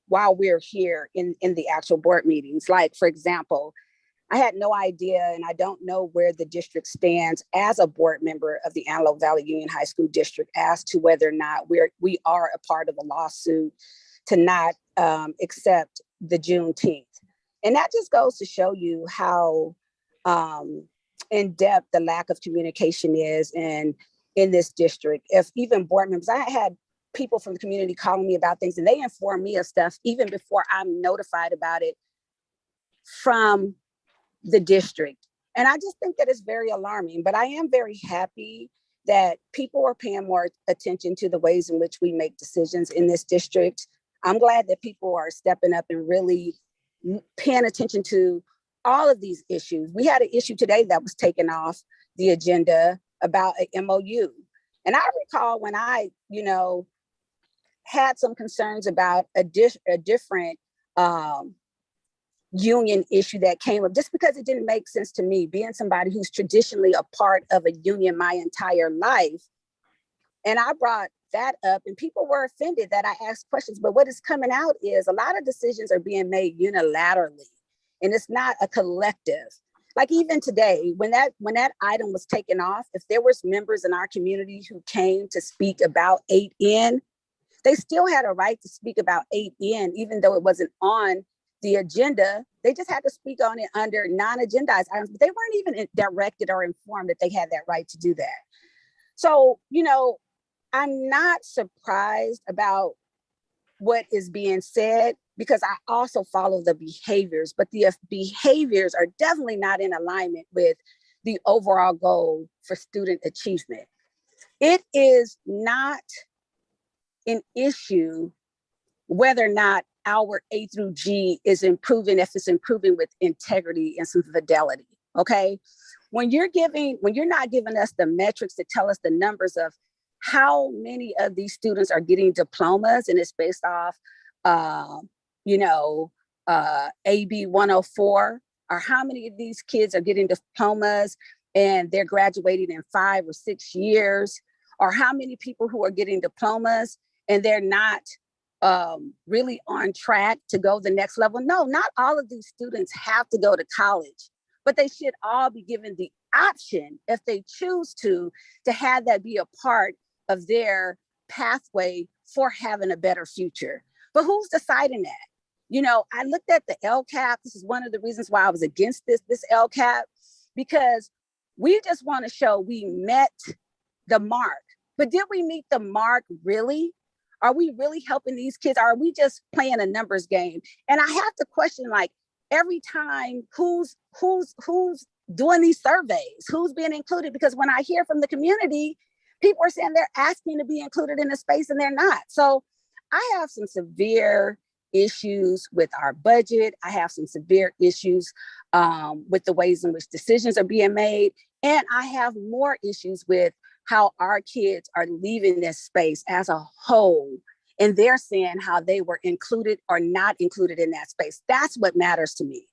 while we're here in the actual board meetings. Like, for example, I had no idea, and I don't know where the district stands as a board member of the Antelope Valley Union High School District as to whether or not we are a part of a lawsuit to not accept the Juneteenth. And that just goes to show you how in depth the lack of communication is in this district. If even board members, I had people from the community calling me about things, and they inform me of stuff even before I'm notified about it from the district. And I just think that it's very alarming, but I am very happy that people are paying more attention to the ways in which we make decisions in this district. I'm glad that people are stepping up and really paying attention to all of these issues. We had an issue today that was taken off the agenda about an MOU. And I recall when I, had some concerns about a different union issue that came up, just because it didn't make sense to me, being somebody who's traditionally a part of a union my entire life. And I brought that up, and people were offended that I asked questions. But what is coming out is a lot of decisions are being made unilaterally, and it's not a collective. Like even today, when that item was taken off, if there was members in our community who came to speak about 8N, they still had a right to speak about 8N, even though it wasn't on the agenda. They just had to speak on it under non-agendized items, but they weren't even directed or informed that they had that right to do that. So, I'm not surprised about what is being said, because I also follow the behaviors, but the behaviors are definitely not in alignment with the overall goal for student achievement. It is not an issue whether or not our A through G is improving, if it's improving with integrity and some fidelity, okay? When you're not giving us the metrics to tell us the numbers of how many of these students are getting diplomas, and it's based off, AB 104, or how many of these kids are getting diplomas and they're graduating in 5 or 6 years, or how many people who are getting diplomas and they're not really on track to go the next level. No, not all of these students have to go to college, but they should all be given the option, if they choose to have that be a part of their pathway for having a better future. But who's deciding that? I looked at the LCAP. This is one of the reasons why I was against this LCAP, because we just want to show we met the mark. But did we meet the mark really? Are we really helping these kids? Are we just playing a numbers game? And I have to question, like, every time, who's doing these surveys? Who's being included? Because when I hear from the community, people are saying they're asking to be included in the space and they're not. So I have some severe issues with our budget. I have some severe issues with the ways in which decisions are being made. And I have more issues with how our kids are leaving this space as a whole. And they're saying how they were included or not included in that space. That's what matters to me.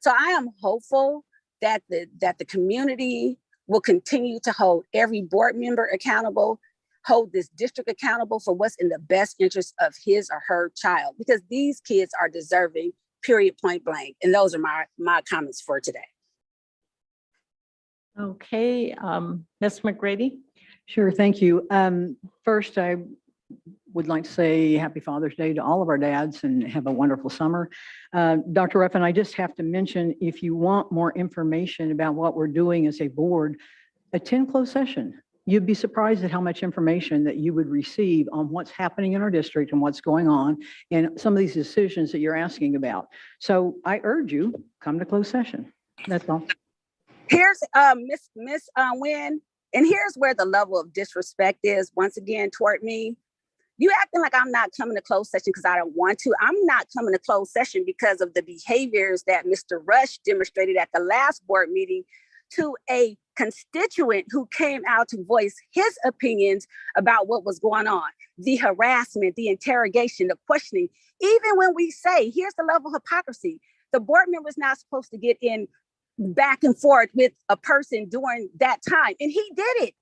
So I am hopeful that the community will continue to hold every board member accountable, hold this district accountable for what's in the best interest of his or her child, because these kids are deserving, period, point blank. And those are my comments for today. Okay, Ms. McGrady? Sure, thank you. First, I would like to say Happy Father's Day to all of our dads and have a wonderful summer. Dr. Ruffin, I just have to mention, if you want more information about what we're doing as a board, attend closed session. You'd be surprised at how much information that you would receive on what's happening in our district and what's going on and some of these decisions that you're asking about. So I urge you, come to closed session. That's all. Here's Miss Wynn, and here's where the level of disrespect is once again toward me. You acting like I'm not coming to closed session because I don't want to. I'm not coming to closed session because of the behaviors that Mr. Rush demonstrated at the last board meeting to a constituent who came out to voice his opinions about what was going on, the harassment, the interrogation, the questioning. Even when we say, here's the level of hypocrisy, the board member is not supposed to get in back and forth with a person during that time. And he did it.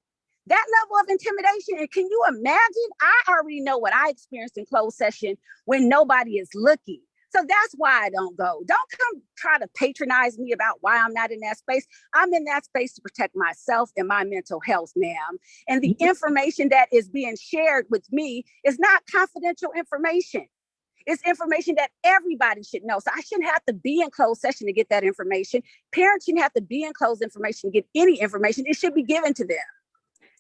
That level of intimidation. And can you imagine? I already know what I experienced in closed session when nobody is looking. So that's why I don't go. Don't come try to patronize me about why I'm not in that space. I'm in that space to protect myself and my mental health, ma'am. And the information that is being shared with me is not confidential information. It's information that everybody should know. So I shouldn't have to be in closed session to get that information. Parents shouldn't have to be in closed information to get any information. It should be given to them.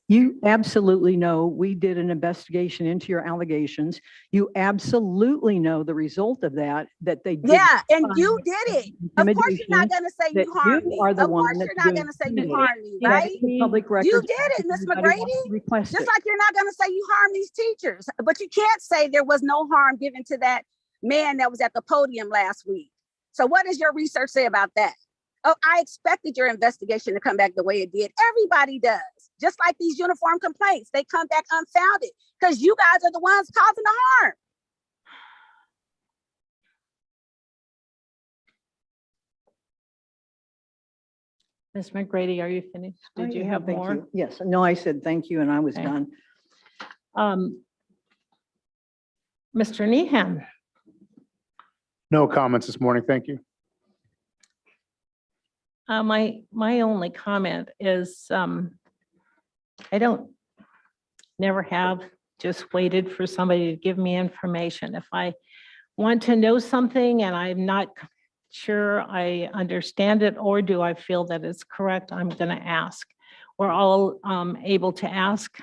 You absolutely know we did an investigation into your allegations. You absolutely know the result of that they did. Yeah, and you did it. Of course, you're not going to say you harmed me. Of course, you're not going to say you harmed me, right? Public record. You did it, Ms. McGrady. Just like you're not going to say you harmed these teachers. But you can't say there was no harm given to that man that was at the podium last week. So what does your research say about that? Oh, I expected your investigation to come back the way it did. Everybody does. Just like these uniform complaints, they come back unfounded because you guys are the ones causing the harm. Ms. McGrady, are you finished? Did you have Thank more? you. Yes, no, I said thank you and I was Okay. done. Mr. Nehan, No comments this morning. Thank you. my only comment is, never have just waited for somebody to give me information. If I want to know something and I'm not sure I understand it, or do I feel that it's correct, I'm going to ask. We're all able to ask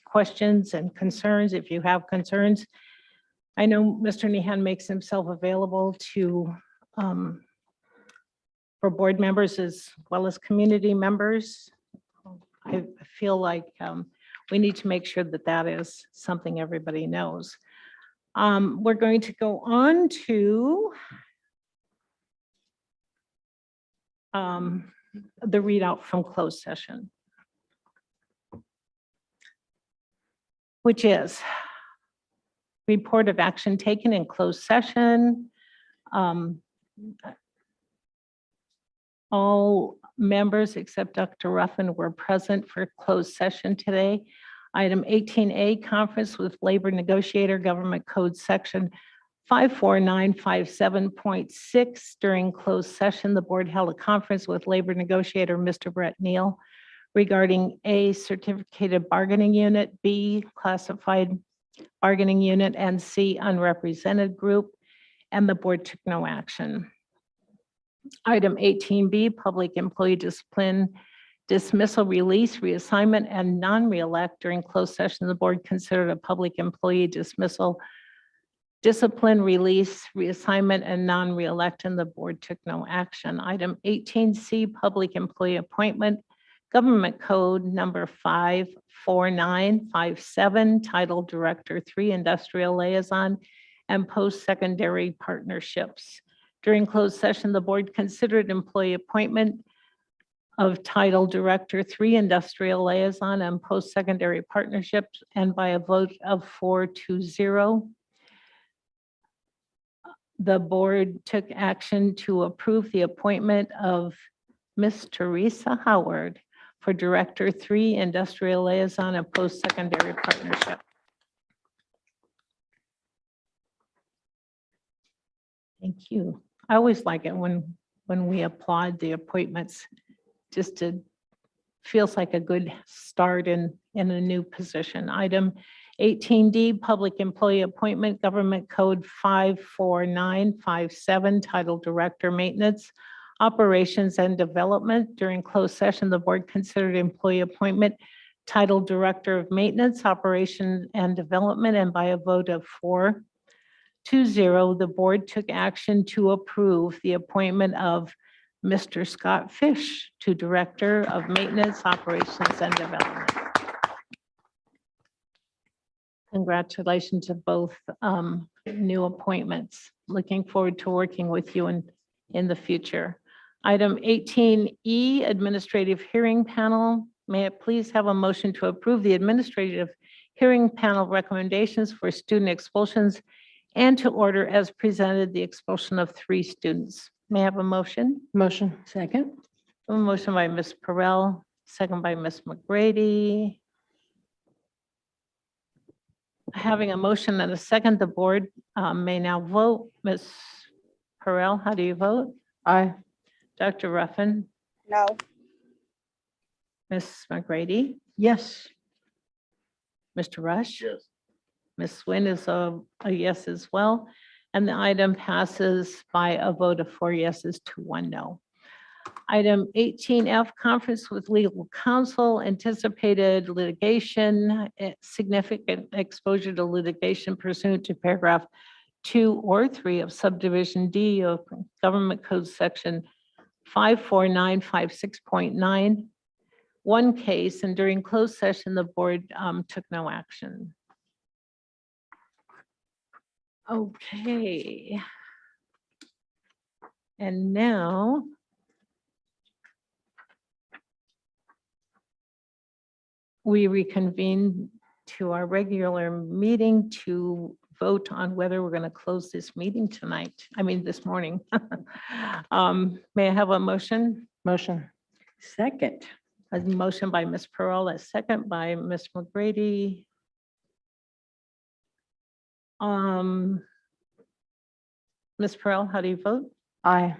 questions and concerns if you have concerns. I know Mr. Nehan makes himself available to for board members as well as community members. I feel like we need to make sure that that is something everybody knows. We're going to go on to the readout from closed session, which is report of action taken in closed session. All members except Dr. Ruffin were present for closed session today. Item 18A, conference with labor negotiator, government code section 54957.6. During closed session, the board held a conference with labor negotiator, Mr. Brett Neal, regarding A, certificated bargaining unit, B, classified bargaining unit, and C, unrepresented group, and the board took no action. Item 18B, public employee discipline, dismissal, release, reassignment, and non-reelect. During closed session, the board considered a public employee dismissal, discipline, release, reassignment, and non-reelect, and the board took no action. Item 18C, public employee appointment, government code number 54957, title Director 3, Industrial Liaison, and post-secondary partnerships. During closed session, the board considered employee appointment of title Director 3, Industrial Liaison, and post-secondary partnerships, and by a vote of 4-0, the board took action to approve the appointment of Ms. Teresa Howard for Director 3, Industrial Liaison, and post-secondary partnership. Thank you. I always like it when we applaud the appointments, just to feels like a good start in a new position. Item 18D, public employee appointment, government code 54957, title Director Maintenance, Operations and Development. During closed session, the board considered employee appointment, title Director of Maintenance, Operations and Development, and by a vote of 4-0, the board took action to approve the appointment of Mr. Scott Fish to Director of Maintenance, Operations and Development. Congratulations to both new appointments. Looking forward to working with you in the future. Item 18E, Administrative Hearing Panel. May it please have a motion to approve the Administrative Hearing Panel recommendations for student expulsions and to order as presented the expulsion of 3 students. May I have a motion? Motion. Second? A motion by Ms. Perrell, second by Ms. McGrady. Having a motion and a second, the board may now vote. Ms. Perrell, how do you vote? Aye. Dr. Ruffin, No. Ms. McGrady, Yes. Mr. Rush? Yes. Ms. Nguyen is a yes as well. And the item passes by a vote of 4 yeses to 1 no. Item 18F, Conference with Legal Counsel, anticipated litigation, significant exposure to litigation pursuant to paragraph 2 or 3 of subdivision D of Government Code Section 54956.9. One case, and during closed session, the board took no action. Okay. And now we reconvene to our regular meeting to vote on whether we're going to close this meeting tonight. I mean, this morning. May I have a motion? Motion. Second? A motion by Ms. Pearl, a second by Ms. McGrady. Ms. Pearl, how do you vote? Aye.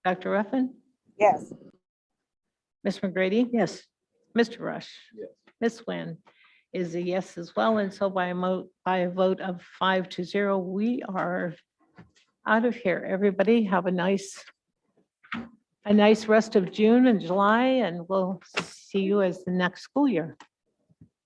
Dr. Ruffin? Yes. Ms. McGrady? Yes. Mr. Rush? Yes. Ms. Nguyen is a yes as well, and so by a vote of 5-0, we are out of here. Everybody have a nice rest of June and July, and we'll see you as the next school year.